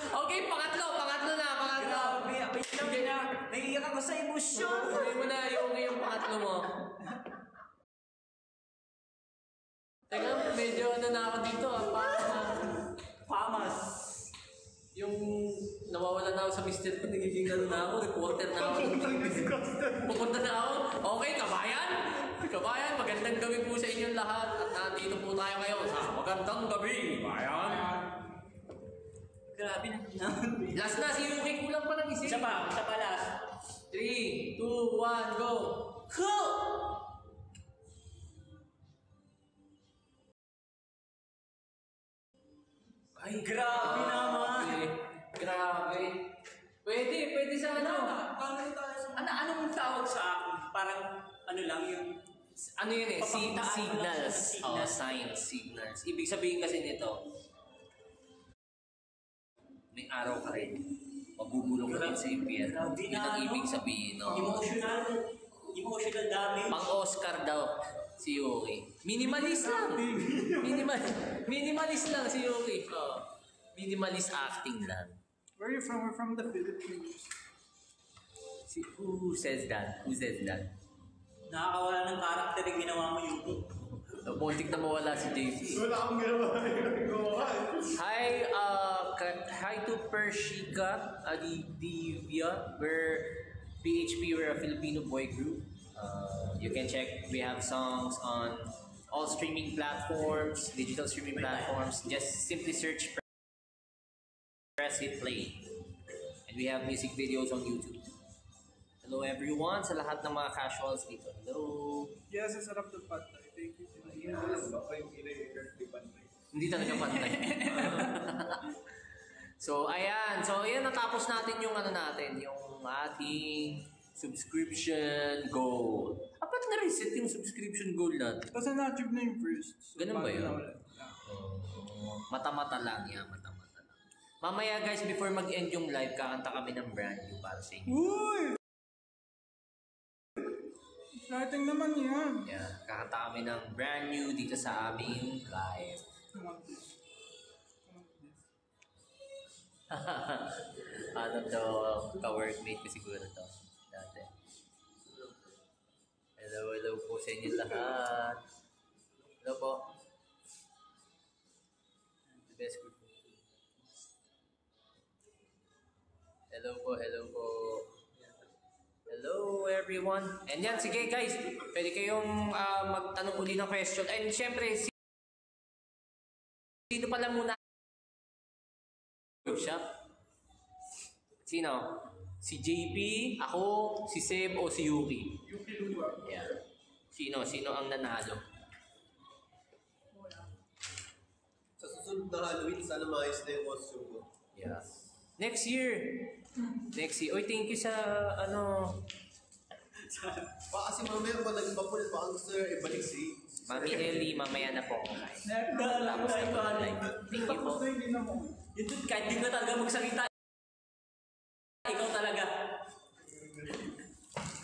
Okay, pangatlo na. Grabe, apay lang na. Naiiyak ako sa emosyon. Sabi mo na yung pangatlo mo. Teka, medyo ano na ako dito Pamas. yung nawawala na ako sa mister ko, nagiging ano na ako, reporter na ako. Pupunta na ako. Okay, kabayan, magandang gabi po sa inyong lahat. At nandito po tayo ngayon sa magandang gabi, bayan. Grabe na. Last na, si Yuki kulang pa ng isip. Isa pa last. 3, 2, 1, go! Ho! Ay, Grabe naman. Grabe. Pwede sa ano. Anong tawag sa akin? Parang ano lang yung... Ano yun eh? Papakitaan mo lang Signals. siya ng Oh, signals. signs, signals. Ibig sabihin kasi nito, may araw ka rin. Magugulong ka rin sa impyerno. Grabe Yun na, ang ano? ibig sabihin, no? Emotional damage. Pang-Oscar daw si Yuki. Minimalist lang. Minimalist lang si Yuki. Oh. Minimalist acting lang. Where are you from? We're from the Philippines. Who says that? Nakakawala ng karakter yung ginawa mo, Yuki. Muntik na mawala si JC. Wala akong ginawa. Hi to Pershika Adivia. We're PHP. We're a Filipino boy group. You can check. We have songs on all streaming platforms, digital streaming platforms. Just simply search Press Hit Play. And we have music videos on YouTube. Hello everyone sa lahat ng mga casuals dito. Hello. Yes, ang sarap ng pad thai. Thank you. Hindi talaga pantay. So, ayan. So, ayan, natapos natin yung yung ating subscription goal. Ba't na-reset yung subscription goal natin? Kasi na-achieve na yung first. So, Ganun ba bago yun? na ulit. Mata-mata lang yan, mata-mata lang. Mamaya guys, before mag-end yung live, kakanta kami ng brand new para sa inyo. Uy! Exciting naman yan. Yeah, kakanta kami ng brand new dito sa aming live. I want this. Ano to, ka-workmate ko siguro to. Dati. Hello po sa inyo lahat. Hello po. The best group. Hello po. Hello everyone. And yan, sige guys, pwede kayong magtanong uli ng question. And syempre, sino pala muna workshop? Sino? Si JP, ako, si Seb, o si Yuki? Yuki Lua. Yeah. Sino ang nanalo? Sa susunod na Halloween, sana maayos na yung costume ko. Yeah. Next year. Next year. Oy, thank you sa ano. Baka kasi mamaya pa naging mapul, baka gusto nyo ibalik si... Mami Ellie, mamaya na po ako kain. Nagdala ko sa ikaw. Thank you po. Yun doon, kahit di ka talaga magsalita. Ikaw talaga.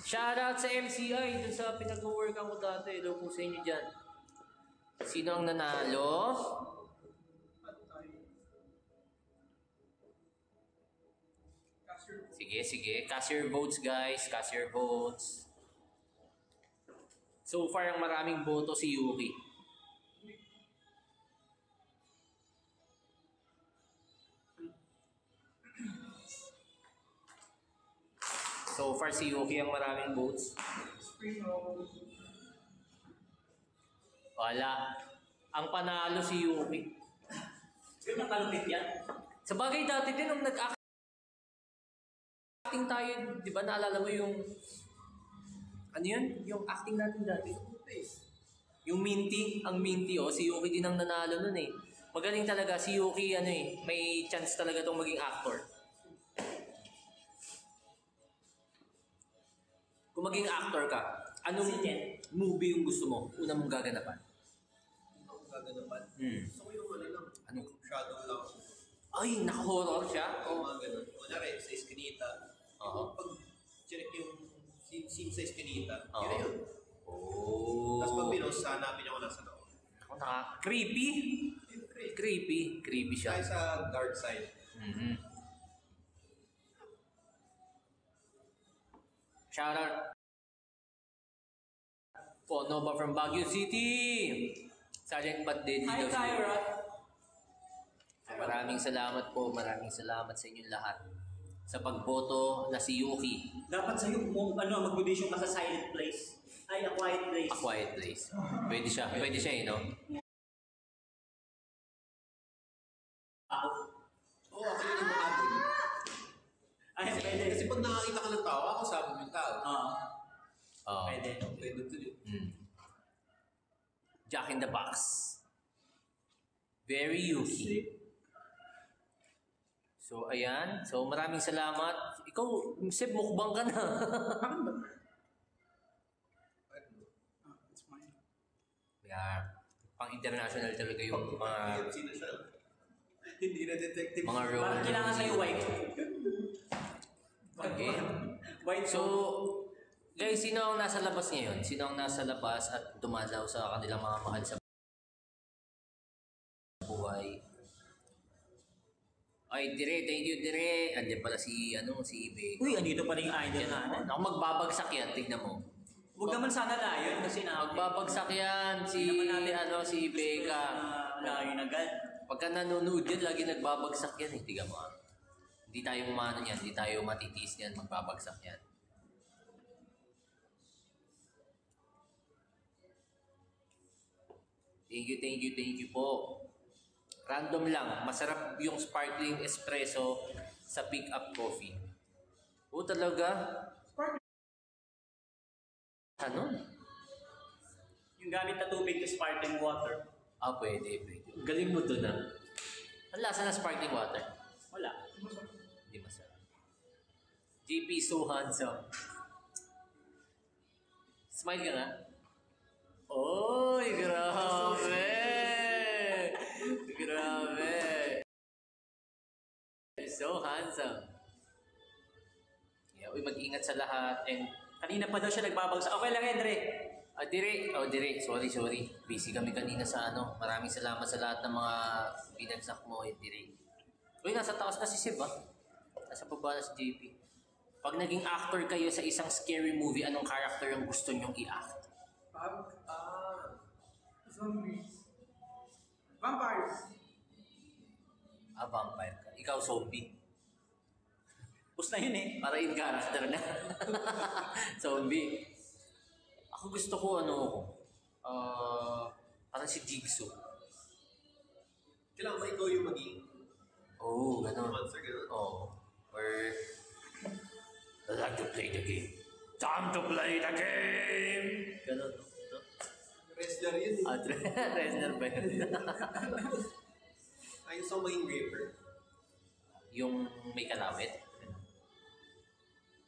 Shoutout sa MCI dun sa pinag-workan ko dati. Hello po sa inyo dyan. Sino ang nanalo? Sige. Cast your votes, guys. Cast your votes. So far, ang maraming boto si Yuki. So far, si Yuki ang maraming votes. Wala. Ang panalo si Yuki. Yung nakalupit yan. Sa bagay dati din, nung nag-acting tayo, di ba naalala mo yung... Ano yun? Yung acting natin dati. Yung Minty, ang Minty, oh, si Yuki din ang nanalo nun eh. Magaling talaga, si Yuki, ano eh, may chance talaga tong maging actor. Kung maging actor ka, anong movie yung gusto mo? Una mong gaganapan? Ang gaganapan. Gusto ko yung ano lang. Ano? Shadow lang. Ay, naka-horror siya? Oo, mga ganun. Kunyari, sa Eskinita. Oo. Pag check yung scene sa Eskinita, Oo. yun na yun. Oh. Tapos pag pinost, hanapin ako nasa loob. Ako creepy? Creepy siya. Tayo sa dark side. Shoutout po Nova from Baguio City. Sergeant Pat Daddy Hi, daw siya. Kyra. Maraming salamat po. Maraming salamat sa inyong lahat sa pagboto na si Yuki. Dapat sa'yo, mag-audition ka sa silent place. Ay, a quiet place. A Quiet Place. Pwede siya eh, no? Ako. Oo, ako yun yung mga agad. Ay, pwede. Kasi pag nakakita ka ng tao, ako sabi mo yung tao. Oo. Pwede. Pwede to yun. Jack in the Box. Very Yuki. So, ayan. So, maraming salamat. Ikaw, Seb, mukbang ka na. It's mine. Yeah. Pang-international talaga yung mga Sino siya? Hindi na detective. mga Parang role. kailangan sa'yo white. Okay. White So, guys, sino ang nasa labas ngayon? Sino ang nasa labas at dumalaw sa kanilang mga mahal sa buhay? Ay, Dire, thank you, Dire. Andiyan pala si Ibe. Uy, andito pa rin yung idol natin. Ako magbabagsak yan, tignan mo. Huwag naman sana layon kasi Magbabagsak yan, si Ibeka. Layon agad. Pagka nanonood yan, lagi nagbabagsak yan eh. Tignan mo. Hindi tayo umano yan, hindi tayo matitiis yan, magbabagsak yan. Thank you po. Random lang, masarap yung sparkling espresso sa pick up coffee. Oo talaga? Ano? Yung gamit na tubig is sparkling water. Ah, pwede. Galing mo doon ah. Ang lasa ng sparkling water? Wala. Hindi masarap. JP so handsome. Smile ka nga. Oy, grabe! Grabe! So handsome. Yeah, uy, mag-ingat sa lahat and Kanina pa daw siya nagbabagsak. Okay lang, Andre. Dire. Sorry. Busy kami kanina sa ano. Maraming salamat sa lahat ng mga binagsak mo, Dire. Uy, nasa taas na si Sib, ah. Nasa baba na si JP. Pag naging actor kayo sa isang scary movie, anong character ang gusto nyong i-act? Zombies. Vampires. Ah, vampire ka. Ikaw, zombie. Bus na yun eh. Para in character na. Zombie. Ako gusto ko, parang si Jigsaw. Kailangan ba ikaw yung maging Ganun. monster, ganun? Or, I like to play the game. Time to play the game! Ganun, no? Wrestler yun eh. Wrestler ba yun? Ayos ako maging raper. Yung may kalawit.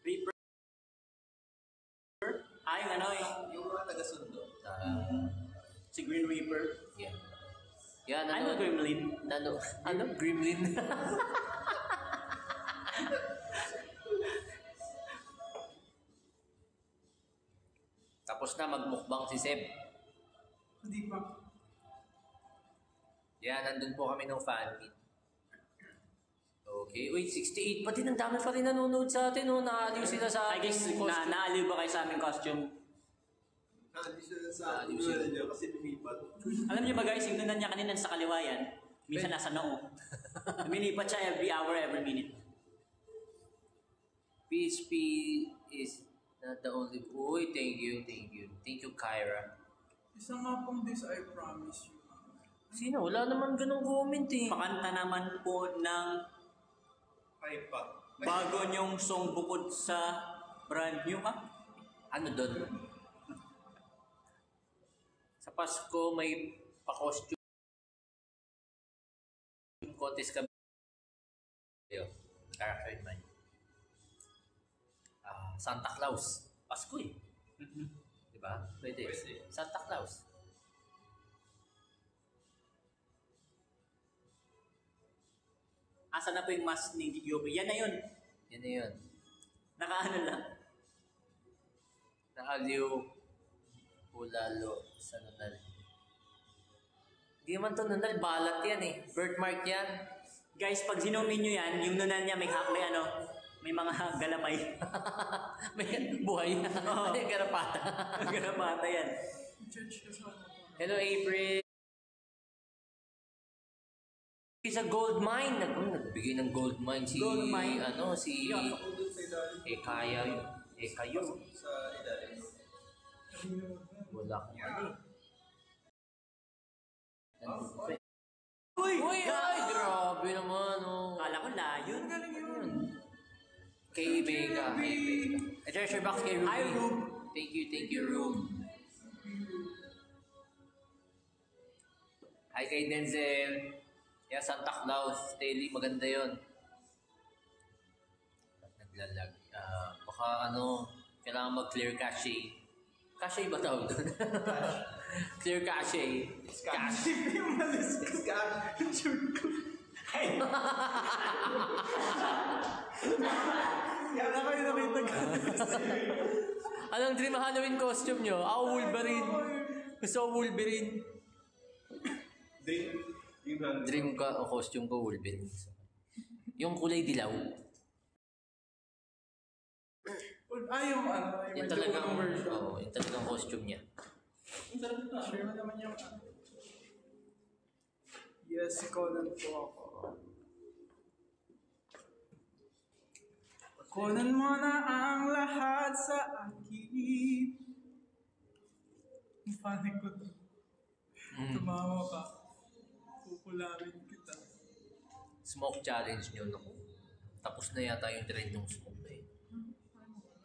Reaper. Yung ano, Yung mga taga-sundo. si Green Reaper. Yeah. Yan, Ano Gremlin? Ano? Gremlin? Tapos na magmukbang si Seb. Hindi pa. Yan, nandun po kami ng fan meet. Okay, wait, 68 pa din. Ang dami pa rin nanonood sa atin. Oh. Naaliw sila sa I guess, ating costume. naaliw ba kayo sa aming costume? Hindi siya sa Ayun siya. niya kasi lumipat. Alam niyo ba guys, yung nunan niya kanina sa kaliwa yan, minsan nasa noo. Lumilipat siya every hour, every minute. PHP is not the only... Uy, thank you. Thank you, Kyra. Isa nga pong this, I promise you. Sino? Wala naman ganong comment eh. Pakanta naman po ng Ay pa. bago niyong song bukod sa brand new ha? Ano doon? Sa Pasko may pa-costume contest kami. Character in mind. Santa Claus. Pasko eh. Diba? Pwede. Santa Claus. Asa na po yung mask ni Yobi? Yan na yun. Yan na yun. Nakaano lang. Naaliw ulalo sa nunal. Hindi naman to nunal. Balat yan eh. Birthmark yan. Guys, pag zinomin nyo yan, yung nunan niya may mga galapay. May buhay. Oo. May garapata. Galapata yan. Judge ka sa ano. Hello, April. Sa gold mine. Nagbigay ng gold mine si... Gold mine? Si... Ako dun sa ilalim. Kaya yun. Kayo. Sa ilalim. Wala akong ano eh. Uy! Uy! Ay! Grabe naman oh. Kala ko layon. Galing yun. Kay Vega. A treasure box kay Ruby. Hi, Rube. Thank you, Rube. Hi kay Denzel. Yeah, Santa Claus. Daily, maganda yun. Naglalag. Baka kailangan mag-clear cache. Cache ba tawag doon? Clear cache. Cache. Kaya kayo nakita ka. Anong dream Halloween costume nyo? Ako Wolverine. Gusto ko Wolverine. Dream ka o costume ko Wolverine. Yung kulay dilaw. Yung ano, Yung medyo talagang, unang version. yung talagang costume niya. Share mo naman yung Yes, Conan po ako. Conan mo na ang lahat sa akin. Ang funny ko to. Tumawa ka. Pupularin kita. Smoke challenge nyo. Naku. Tapos na yata yung trend ng smoke na yun.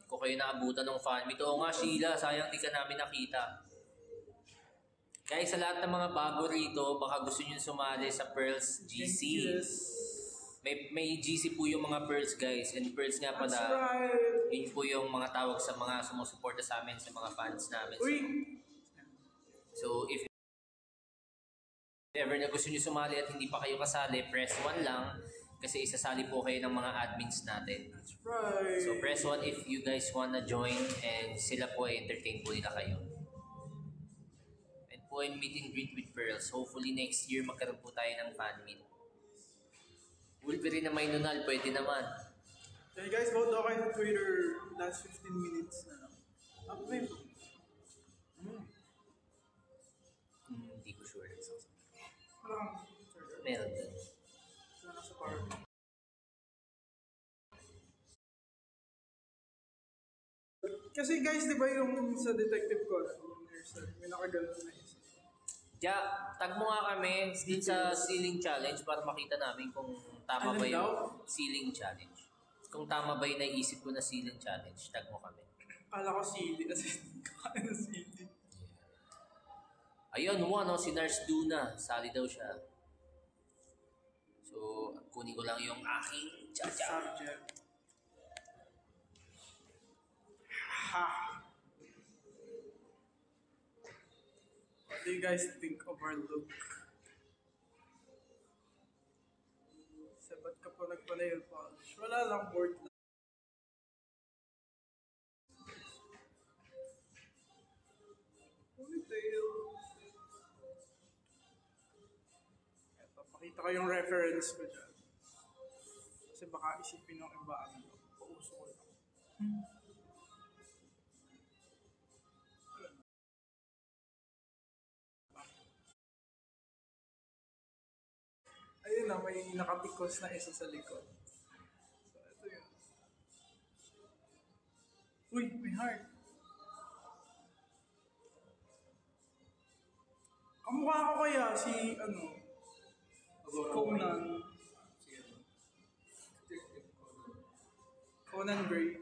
Kung kayo naabutan ng fan meet, oo nga Sheila, sayang di ka namin nakita. Guys, sa lahat ng mga bago rito, baka gusto nyo sumali sa Pearls GC. Yes. May GC po yung mga Pearls guys. And Pearls nga That's pala, right. yun po yung mga tawag sa mga sumusuporta sa amin, sa mga fans namin. Uy! So if ever na gusto nyo sumali at hindi pa kayo kasali, press 1 lang kasi isasali po kayo ng mga admins natin. That's right. So press 1 if you guys wanna join and sila po ay entertain po nila kayo. And po ay meet and greet with Pearls. Hopefully next year magkaroon po tayo ng fan meet. Wolverine na may nunal, pwede naman. Okay guys, vote daw kayo sa Twitter. Last 15 minutes na lang. Upload. Hindi ko sure. Parang, Meron din. sana sa power. Kasi guys, di ba yung sa detective ko, yung nurse, may nakaganon na isa. Ja, tag mo nga kami din sa ceiling challenge para makita namin kung tama Ano ba yung daw? ceiling challenge. Kung tama ba yung naisip ko na ceiling challenge, tag mo kami. Kala ko sili kasi hindi ko kaya na sili. Ayun, si Nurse Duna. Sali daw siya. So, Kunin ko lang yung aking cha-cha. Subject. Ha! What do you guys think of our look? Sabat ka pa nagpa-nail polish. Wala lang, bored lang. Ponytail. Eto, pakita ko yung reference ko dyan. Kasi baka isipin ng iba, ano, pauso ko lang. Ayun na, may nakatikos na isa sa likod. So, ito yun. Uy, may heart. Kamukha ko kaya si, ano, si Conan. Conan Gray.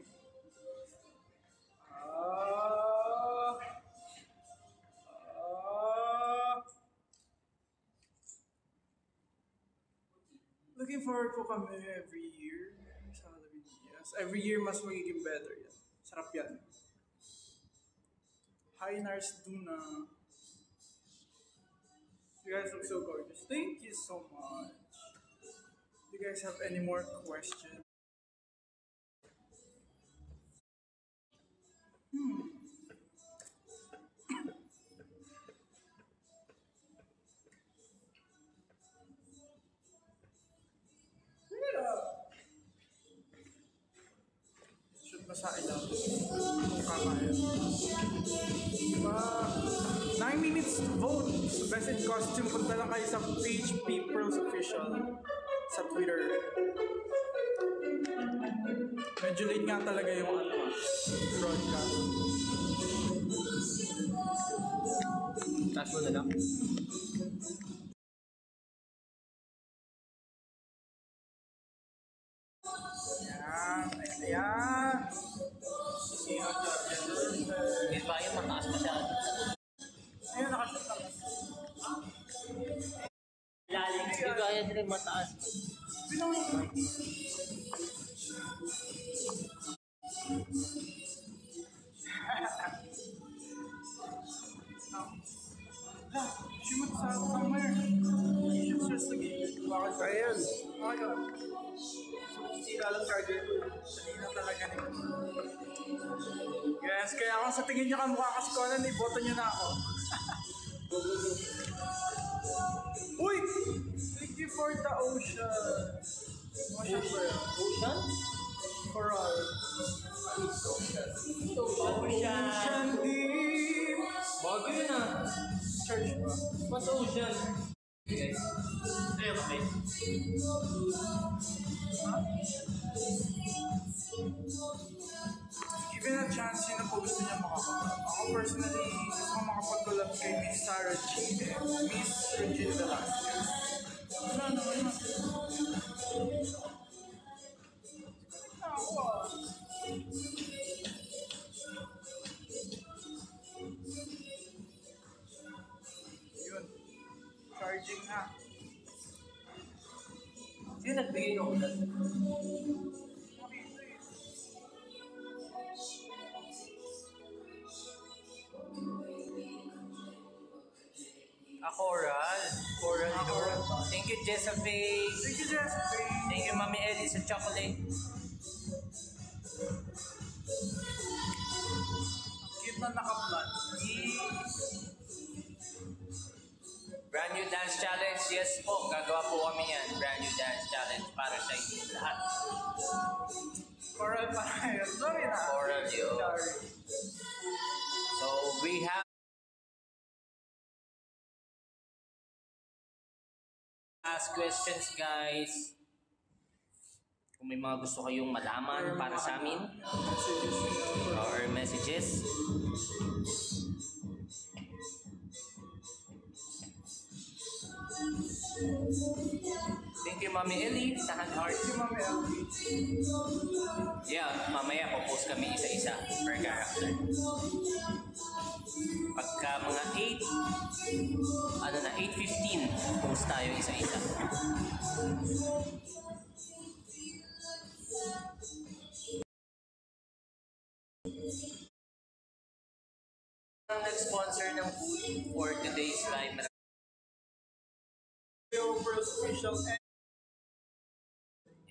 Looking forward ko kami every year sa Halloween. Yes, every year mas magiging better yan. Sarap yan. Hi Nars Duna. You guys look so gorgeous. Thank you so much. Do you guys have any more questions? Shoot ba sa ilaw? Kung kakaya. Diba? 9 minutes to vote. So best in costume, punta lang kayo sa page People's Official sa Twitter. Medyo late nga talaga yung ano, broadcast. Taas mo na lang. Ayan, ayan. Sihag na. Hindi ba yung mataas masyado? Ayun, nakashoot na. Lalim. Hindi kaya nila yung mataas. Shoot sa somewhere. You should search the game. Bakit ba yan? Oh my God. Sira lang charger ko. Kanina talaga nito. Yes, kaya kung sa tingin nyo kamukha kasi Conan, iboto nyo na ako. Uy! Thank you for the ocean. Ocean ba yan? Ocean? Coral. Ocean deep. Bago yun ah. Church ba? Mas ocean. Guys. Ayun kami. Given a chance, sino po gusto niya makapag? Ako personally, gusto ko makapag-collab kay Miss Sarah G. and Miss Regina Velasquez. Wala naman yun. Ako ah. Yun. Charging na. Sino nagbigay ng ulan? Coral. Coral Lord. Thank you, Jessafe. Thank you, Jessica. Thank you, Mami Ellie, sa chocolate. Cute na naka-plan. Brand new dance challenge. Yes po, gagawa po kami yan. Brand new dance challenge para sa inyo lahat. Coral pa yun. Sorry na. Coral yun. Sorry. So, we have ask questions, guys. Kung may mga gusto kayong malaman para sa amin or messages. Thank you, Mami Ellie, sa hand heart. Thank you, Mami Ellie. Yeah, mamaya po-post kami isa-isa per character. Pagka mga 8, 8:15, post tayo isa-isa. Ang nag-sponsor ng food for today's live. Yung first official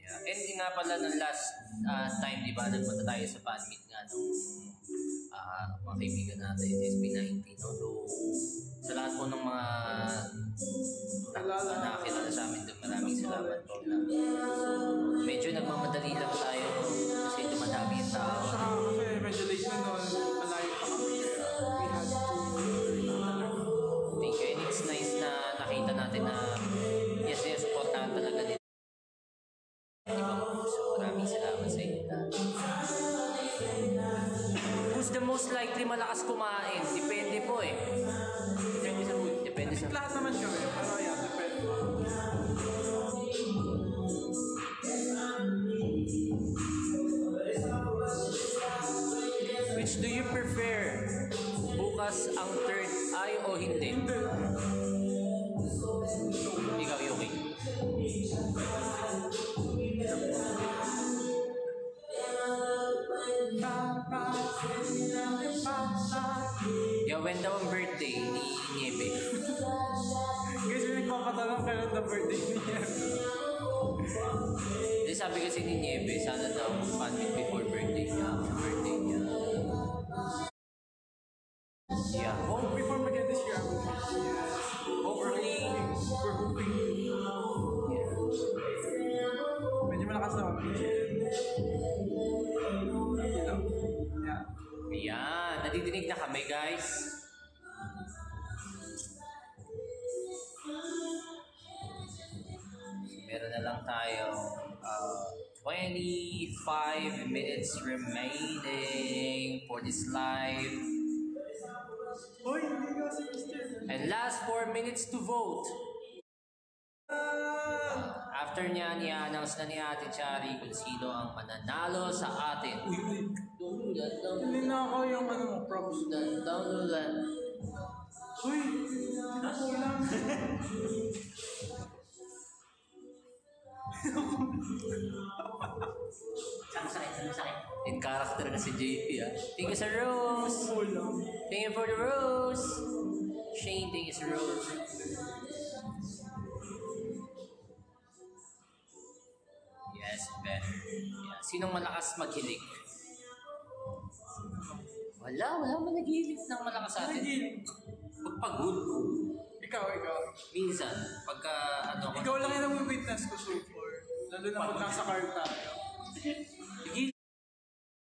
Yeah. And yun nga pala ng last time, di ba, nagpunta tayo sa fan meet nga nung mga kaibigan natin, SB19. Although, sa lahat po ng mga nakakilala sa amin doon, maraming salamat po na medyo nagmamadali lang tayo kasi dumadami yung tao. Saka kasi medyo late na noon, malayo pa kami. We had to Thank you. And it's nice na nakita natin na yes, supportahan talaga nila. Diba? So, maraming salamat sa inyo. Who's the most likely malakas kumain? Depende po eh. Depende sa mood. Depende sa... lahat naman kami, pero yan, depende. Which do you prefer? Bukas ang third eye o hindi? Ikaw, Yuki. When daw ang birthday ni Niebe? Kasi nagpapatanong kailan the birthday niya. Then sabi kasi ni Niebe, sana daw fan meet before birthday niya, after birthday niya. Yeah. Oh, before mag-end this year, Hopefully, we're hoping. yeah. Medyo malakas na mag-PG. You know, yeah. Ayan, nadidinig na kami guys. Meron na lang tayo 25 minutes remaining for this live. Hoy, hindi ka si Mr. And last 4 minutes to vote. After niya, i-announce na ni Ate Chari kung sino ang mananalo sa atin. Uy, Hindi na ako yung ano mo, props. download. Uy, nakulang. Sakit. In character na si JP ah. Thank you sa Rose. Kulang. Thank you for the rose. Shane, thank you sa rose. Yes, better. Yeah. Sinong malakas maghilig? Wala man naghilig ng malakas sa atin. Hindi. Pagpagod. Ikaw. Minsan, pagka ano Ikaw lang yung nag-witness ko so far. Lalo na pag nasa car tayo. Naghilig.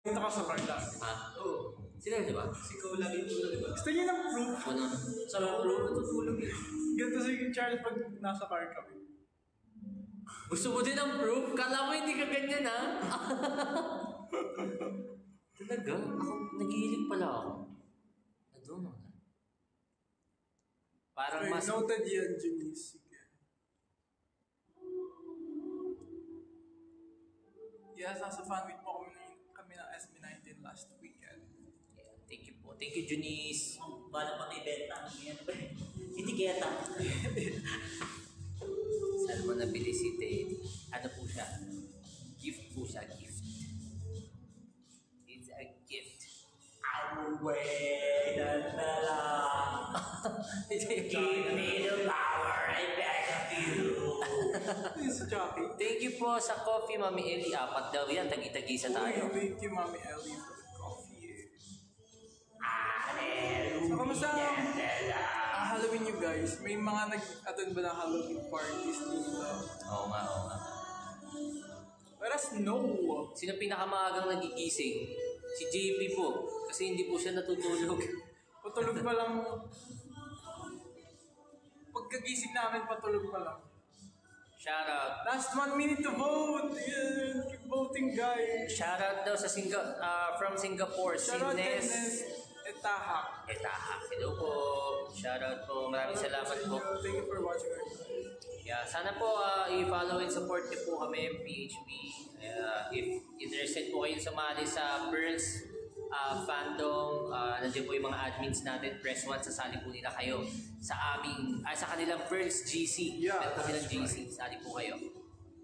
Dito ka sa car tayo. Ha? Oo. Sila di ba? Ikaw lagi tulog, di ba? Gusto niyo ng proof? Ano? Sa bro, natutulog eh. Ganito si Charles pag nasa car kami. Gusto mo din ng proof? Kala mo hindi ka ganyan ha? Talaga? Naghihilig pala ako. Ano na? Parang Okay, mas... noted yan, Junice. Sige. Yes, nasa fan meet po kami ng SB19 last weekend. Yeah, thank you po. Thank you, Junice. Bala pa kay Benta. Ano ba? Itiketa. Saan mo nabili si Teddy? Ano po siya? Gift po siya, gift. It's a gift. Away, dandala. Give me the power, I beg of you. Please, Jackie. Thank you po sa coffee, Mami Ellie. 4 daw yan. Tagi-tagisa tayo. Thank you, Mami Ellie, for the coffee. Hallelujah. So, kamusta ang Halloween you guys? May mga nag-attend ba ng Halloween parties dito? Oo nga. Let us know. Sino pinakamaagang nagigising? Si JP po. Kasi hindi po siya natutulog. Patulog pa lang. Pagkagising namin, patulog pa lang. Shout out. Last 1 minute to vote! Yeah, keep voting, guys! Shout out daw sa from Singapore, si Shout out kay Nes Nes Etaha. Etaha. Hello po. Shout out po. Maraming salamat po. Thank you for watching our live. Yeah, sana po i-follow and support niyo po kami, PHP. If interested po kayo sumali sa Pearls fandom, nandiyan po yung mga admins natin, press 1, sasali po nila kayo sa sa kanilang Pearls GC. Yeah, Meron po silang that's GC, sali po kayo.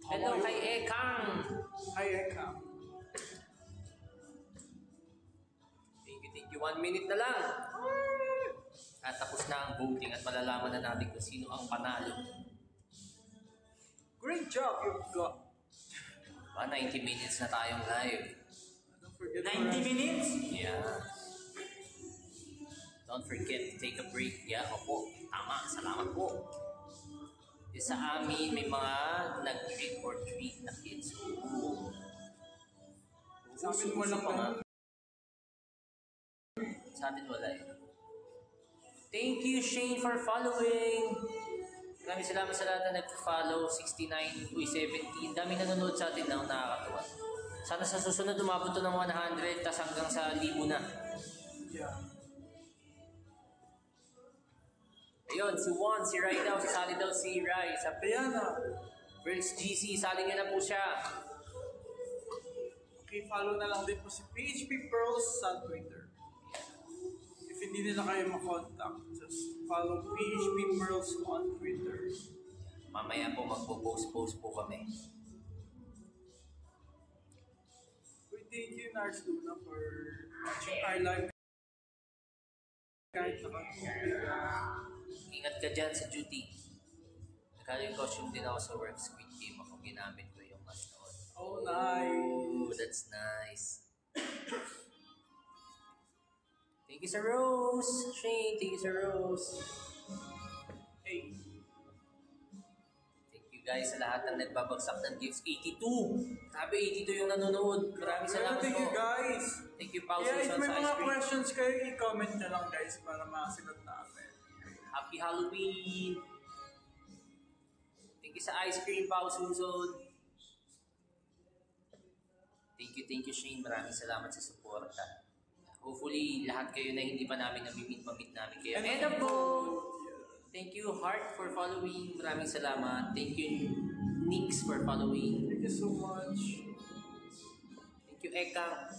Hello How are kay Ekang! Hi, Eka. Thank you. 1 minute na lang. At tapos na ang voting at malalaman na natin kung sino ang panalo. Great job you've got. 90 minutes na tayong live. Don't forget 90 minutes? Yeah. Don't forget to take a break. Yeah, opo. Tama. Salamat po. Sa amin, may mga nag-trick or treat na kids. Ooh. Sa amin walang ganun. Sa atin wala eh. Thank you, Shane, for following. Maraming salamat sa lahat na nag-follow. 69, 17. Dami nanonood sa atin na nakakatawa. Sana sa susunod umabot to ng 100 tas hanggang sa 1,000 na. Yeah. Ayun, si Juan, si Rai daw. Sasali daw si Rai. Sa Ayan na. Girls GC, sali niya na po siya. Okay, follow na lang din po si PHP Pearls sa Twitter. If hindi nila kayo makontak, just follow PHP Pearls on Twitter. Mamaya po magpo-post po kami. We thank you, Nars Luna, for watching our live. Kahit Ingat ka dyan sa duty. Nakaling costume din ako sa work. Squid Game ako. Ginamit ko yung mas noon. Oh, nice. Ooh, that's nice. Thank you sa Rose. Shane, thank you sa Rose. Hey. Thank you guys sa lahat ng nagbabagsak ng gifts. 82! Sabi 82 yung nanonood. Maraming salamat Thank you, po. guys. Thank you, Pao Yeah, if Susan may sa mga ice cream. questions kayo, i-comment nyo lang, guys, para makasagot namin. Happy Halloween! Thank you sa ice cream, Pao Susan. Thank you, Shane. Maraming salamat sa suporta. Hopefully, lahat kayo na hindi pa namin mamit namin kayo. And of course, thank you, Heart, for following. Maraming salamat. Thank you, Nix, for following. Thank you so much. Thank you, Eka.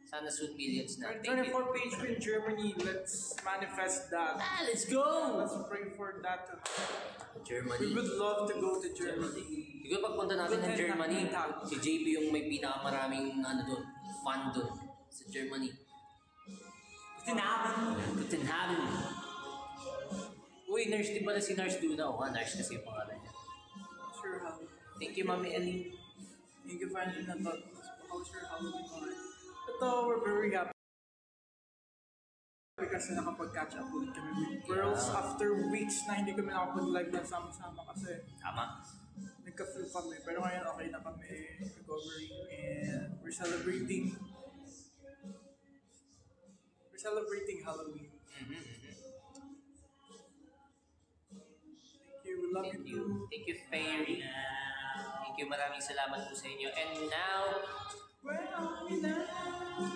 Sana soon millions na. Our Thank you. 24 page in Germany, let's manifest that. Let's go! Let's pray for that to happen. Germany. We would love to go to Germany. Siguro pagpunta natin ng Germany, si JP yung may pinakamaraming fan doon sa Germany. Guten Uy, nurse, di pala si Nurse Duna. Oh, nurse kasi yung pangalan niya. Sure, how? Thank you, Mami Ellie. Thank you finally na thought. How's your Halloween going? Ito, we're very happy. Kasi nakapag-catch up ulit kami with girls after weeks na hindi kami nakapag-live na sama-sama kasi Tama. nagka-flu kami. Pero ngayon okay na kami, recovering, and we're celebrating Halloween. Thank you, we love Thank you. you. Thank you, Fairy. Thank you, maraming salamat po sa inyo. And now,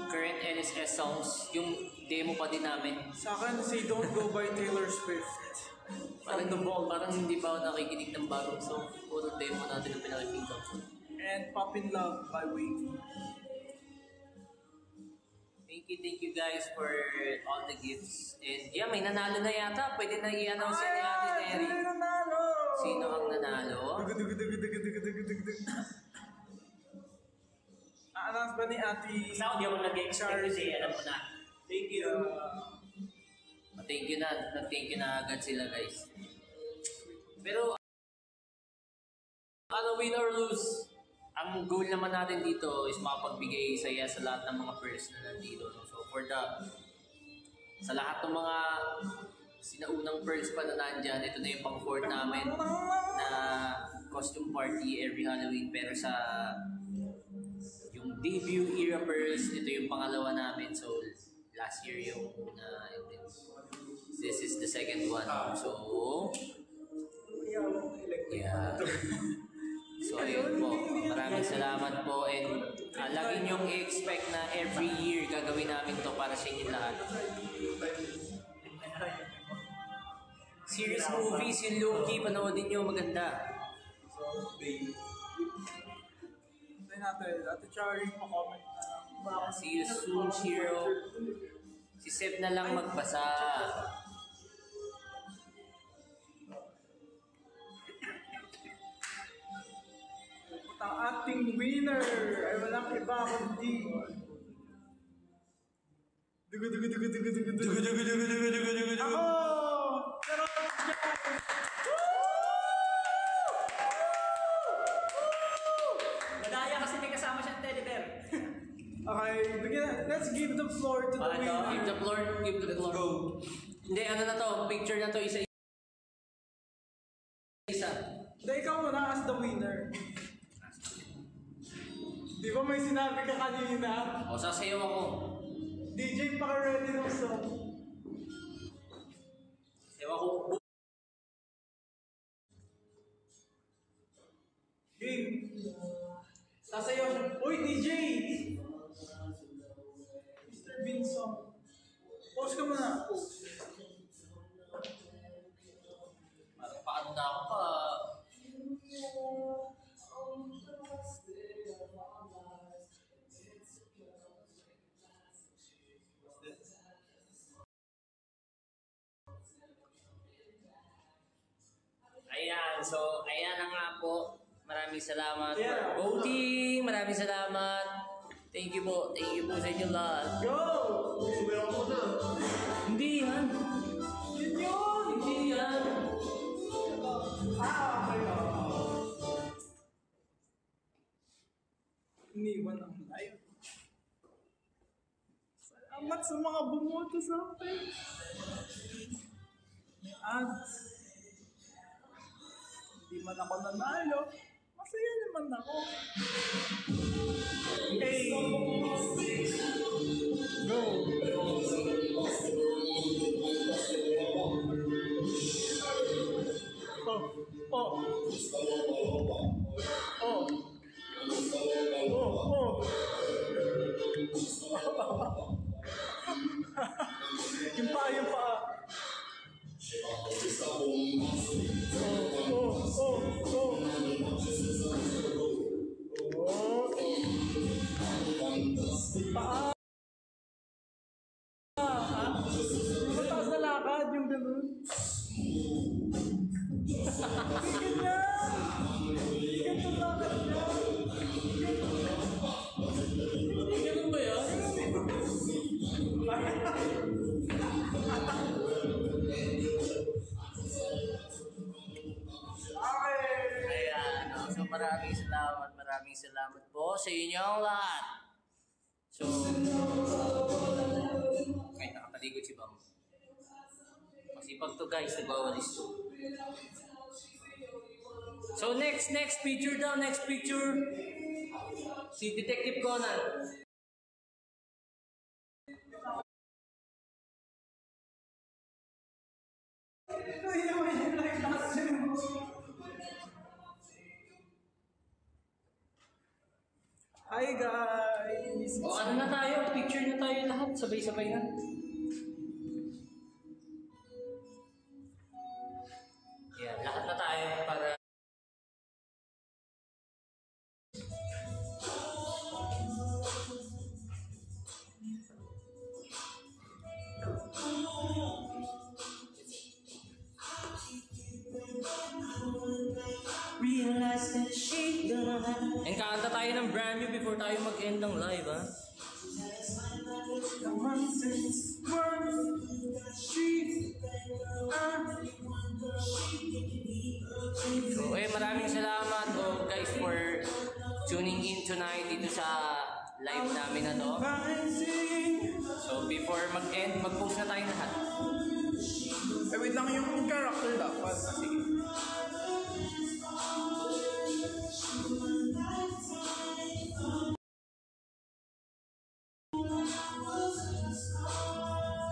current LSS songs, yung demo pa din namin. Sa akin, say Don't Go by Taylor Swift. Parang hindi pa ako nakikinig ng bagong song. Puro demo natin ang pinakikinggan ko. And Pop in Love by Wavy. Thank you guys for all the gifts. And yeah, may nanalo na yata. Pwede na i-announce yan ni Ate Neri. Sino ang nanalo? Announce ba ni Ate? Basta ako di ako nag-expect kasi alam ko na. Thank you. Thank you na agad sila guys. Pero, win or lose, ang goal naman natin dito is makapagbigay saya sa lahat ng mga pearls na nandito. No? So sa lahat ng mga sinaunang pearls pa na nandyan, ito na yung pang-fourth namin na costume party every Halloween. Pero sa yung debut era pearls, ito yung pangalawa namin. So last year yung this is the second one. So yeah. So ayun po, maraming salamat po and lagi niyong i-expect na every year gagawin namin to para sa inyo lahat. Series movies, yung Loki, panoodin niyo, maganda. Tayo natin, Ate Chari, pa-comment na. See you soon, Shiro. Si Seb na lang magbasa. Ang ating winner ay walang iba kundi ako! let's give the floor to the Ano? winner. Give the floor, give the Let's floor. go. Hindi, ano na to, picture na to, isa. Hindi, ikaw muna as the winner. Di ba may sinabi ka kanina? O, sasayaw ako. DJ, paka-ready ng song. Sayaw ako. Game. Sasayaw siya. Uy, DJ! Mr. Bean song. Pause ka muna. Pause. Parang paano na ako pa. Ayan, so ayan na nga po. Maraming salamat Yeah. for voting. Maraming salamat. Thank you po sa inyo lahat. Go! Hindi yan. Yun yun! Hindi yan. Okay. Iniwan ang live. Salamat sa mga bumoto sa akin. May ads. Hindi man ako nanalo. Masaya naman ako. Hey! Go! Oh! Oh! Oh! Oh! Yung pa, yung pa. Paa. Yung mataas na lakad, yung ganun. Ganyan! Ganyan lakad niya. Ganun ba yan? Ayan. So maraming salamat po sa inyong lahat. So, ay, nakataligod si Bam. Masipag to guys, nagwawalis to. So next picture daw, next picture. Si Detective Conan. Hi guys! O ano na tayo, picture na tayo lahat, sabay-sabay na. Yan, lahat na tayo para... Realize that she gonna have And kanta tayo ng brand new before tayo mag-end ng live, ha? The monsters run the streets. So, maraming salamat guys for tuning in tonight dito sa live namin na to. So, before mag-end, mag-post na tayo lahat. Wait lang yung character dapat. Sige.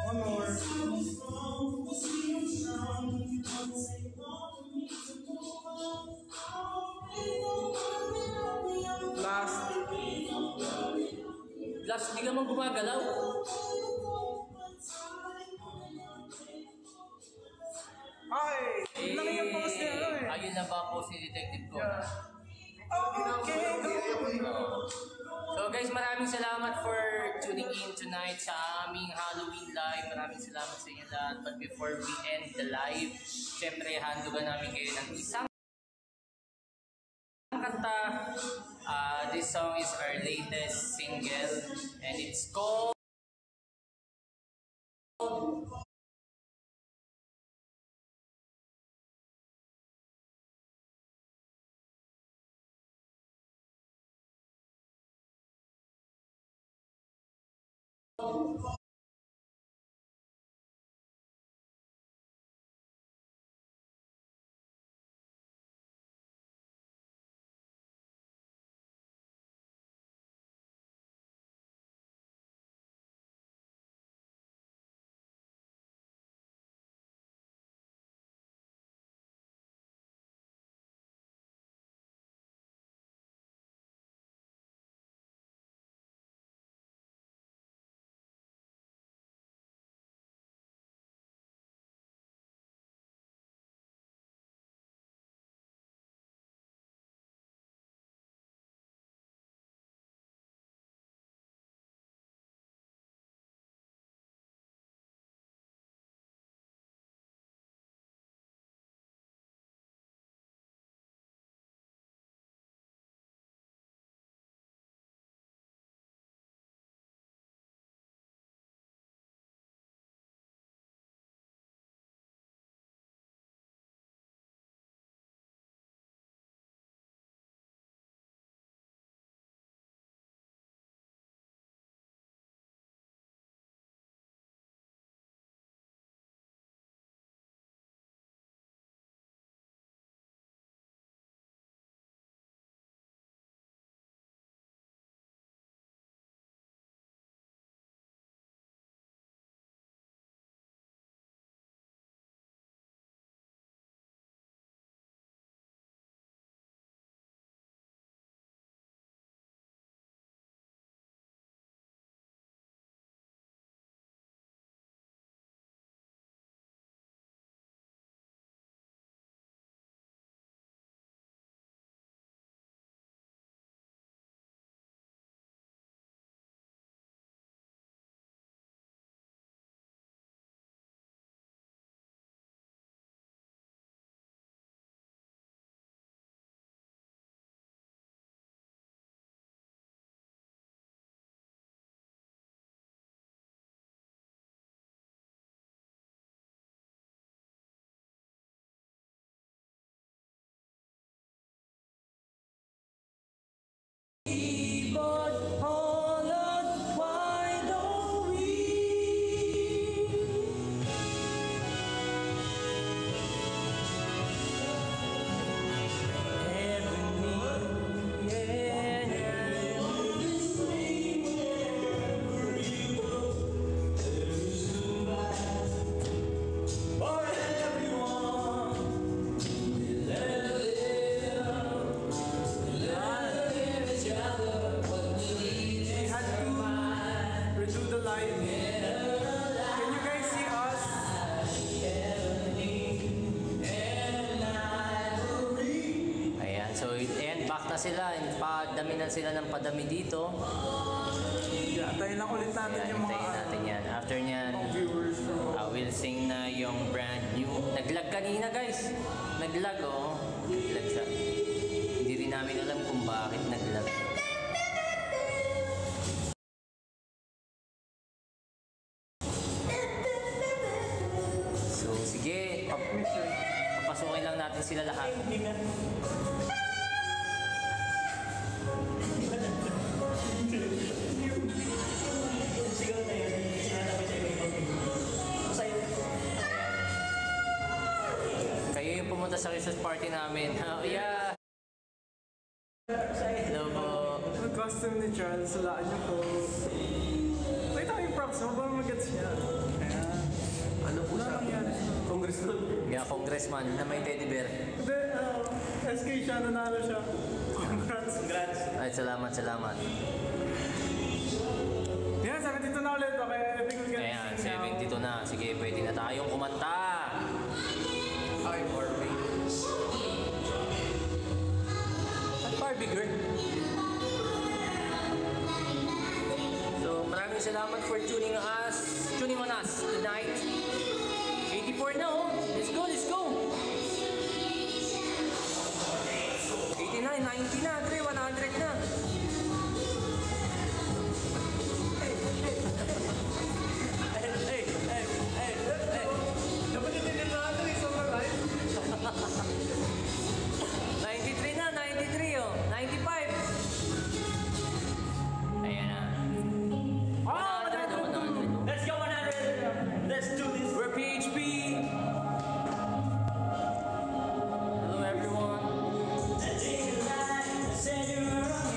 One more. Last. Plus, di ka man gumagalaw. Ay! Yun lang yung post niya. Ayun na ba post ni Detective ko? Yeah. Okay, So guys, maraming salamat for tuning in tonight sa aming Halloween live. Maraming salamat sa inyo lahat. But before we end the live, syempre handugan namin kayo ng isang kanta. This song is our latest single and it's called sila, padami na sila ng padami dito. Yeah, tayo lang ulit natin Kaya yung mga hintayin natin yan. After nyan, viewers from we'll sing na yung brand new. Naglag kanina guys. Naglag oh. Naglag siya. Hindi rin namin alam kung bakit naglag. So sige, papasukin lang natin sila lahat. Hindi nga. Sigaw na yun. Sinasabi sa iba ibang masaya. Kayo yung pumunta sa Christmas party namin. Oh yeah! Hello po. Ang costume ni Charles, walaan niyo po. Wait, yung props mo, baka mag-gets niya. Ayan. Ano po siya? Congressman. Yeah, congressman na may teddy bear. Hindi, SK siya, nanalo siya. Congrats. Congrats. Ay, salamat, salamat. Yan, 72 na ulit. Okay, I think we can Ayan, sing now. 72 na. Sige, pwede na tayong kumanta. Hi, Barbie. At Barbie girl. So, maraming salamat for tuning on us tonight. 84 na oh. Let's go, let's go. 89, 90 na, 3, 100 na. Dapat itigil na natin, isang na live. 93 na, 93 oh. 95. Ayan na. Ah, 100, 100. Let's go 100. Let's do this. We're PHP. Hello everyone. Let's take a ride. Send you around.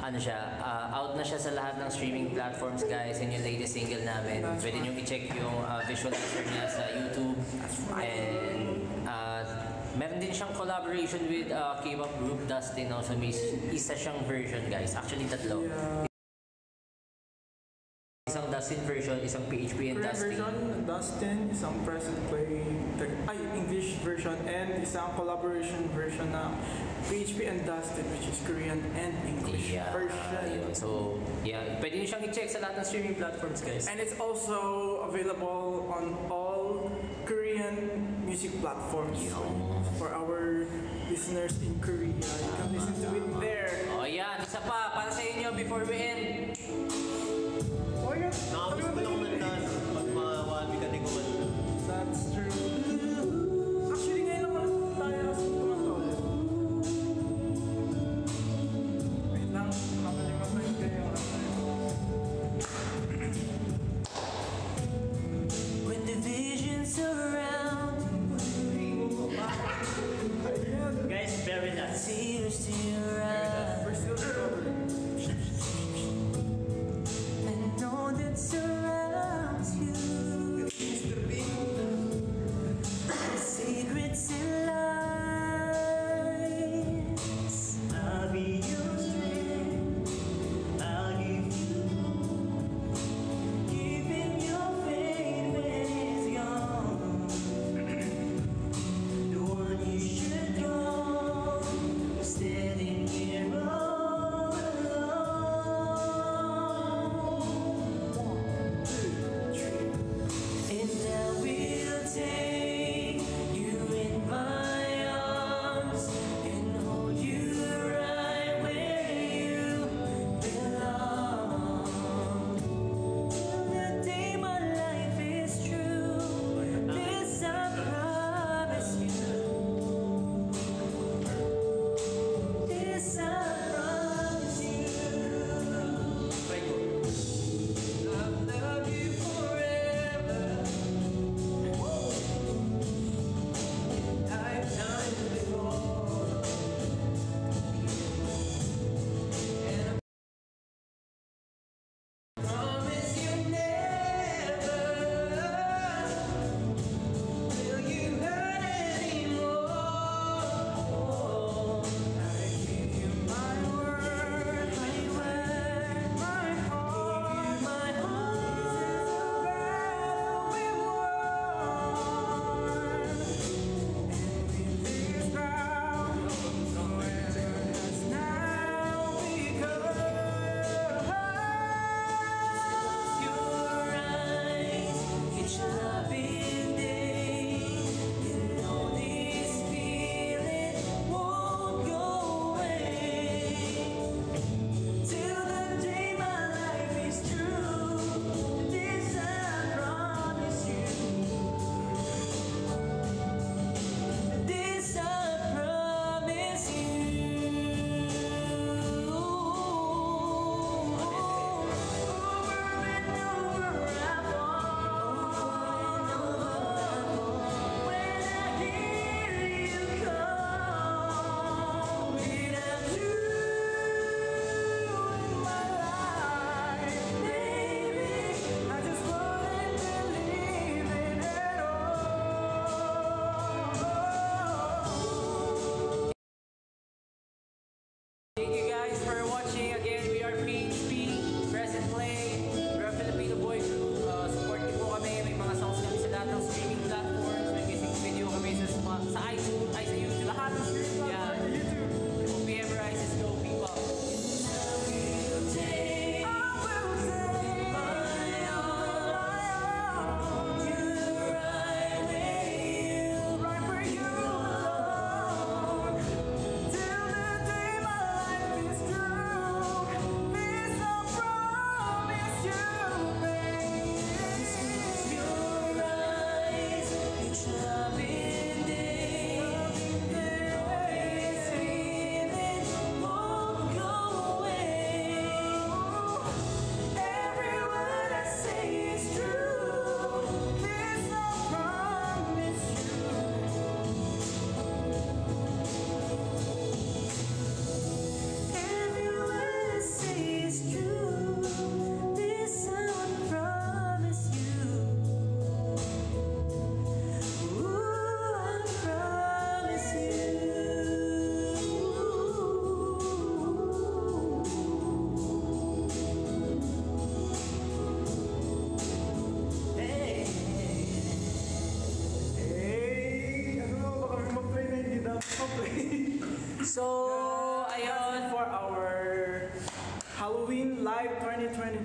ano siya, out na siya sa lahat ng streaming platforms guys. Yun yung latest single namin. Pwede nyo i-check yung visualizer niya sa YouTube. And meron din siyang collaboration with K-pop group Dustin. So may isa siyang version guys. Actually tatlo. Isang Dustin version, isang PHP and Korean Dustin. version, Dustin, isang present play, English version, and isang collaboration version na PHP and Dustin, which is Korean and English Yeah, version. yun. So, yeah, pwede nyo siyang i-check sa lahat ng streaming platforms guys. And it's also available on all Korean music platforms. For our listeners in Korea, you can listen to it there. Oh, yan. Isa pa, para sa inyo before we end. Oh yeah, Nakamiss ko lang kumanta pag mga 1 week ating kumanta. that's true. Actually, ngayon naman tayo kumanta ulit. Wait lang, nakalimutan ko yung When the vision surround Guys, very nice. tears to your eyes. We're still recovering.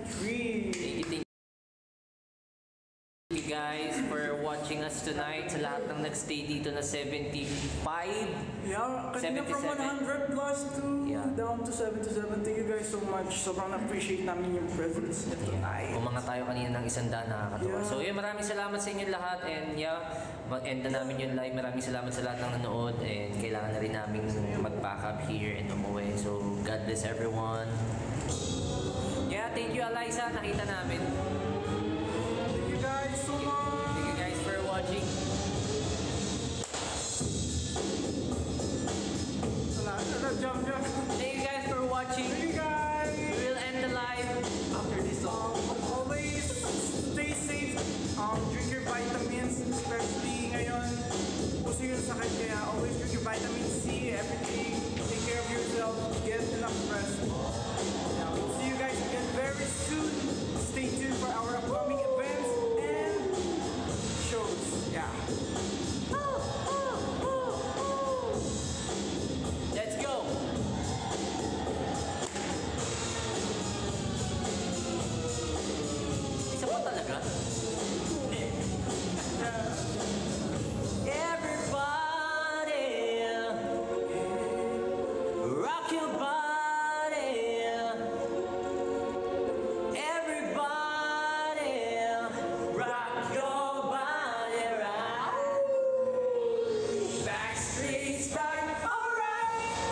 2023. Thank you guys for watching us tonight. Sa lahat ng nagstay dito na 75. Yeah, kanina from 77. 100 plus to Yeah. down to 77. Thank you guys so much. Sobrang appreciate namin yung presence niyo tonight. Umanga tayo kanina ng 100, nakakatuwa. Yeah. So yun, maraming salamat sa inyo lahat. And yeah, mag-end na namin yung live. Maraming salamat sa lahat ng nanood. And kailangan na rin namin mag-pack up here and umuwi. So God bless everyone. Yeah, thank you Eliza. Nakita namin. Thank you guys so much. Thank you guys for watching. Jump. Thank you guys for watching. Thank you guys. We will end the live after this song. Always stay safe. Drink your vitamins, especially ngayon. Puso yung sakit kaya always drink your vitamin C, everything. Take care of yourself. Get enough rest. Yeah, we'll see you guys again very soon. Stay tuned for our upcoming events and shows. Yeah. Let's go. Isa pa talaga? Everybody, rock your body. Everybody, rock your body right. Backstreet's back, alright.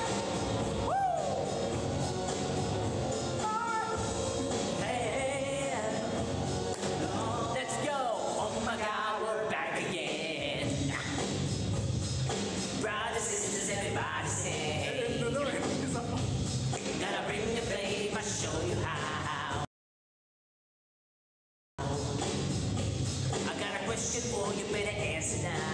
Hey, let's go. Oh my God, we're back again. Brothers, sisters, everybody say, gotta bring the flame, I'll show you how. I got a question for you, better answer now.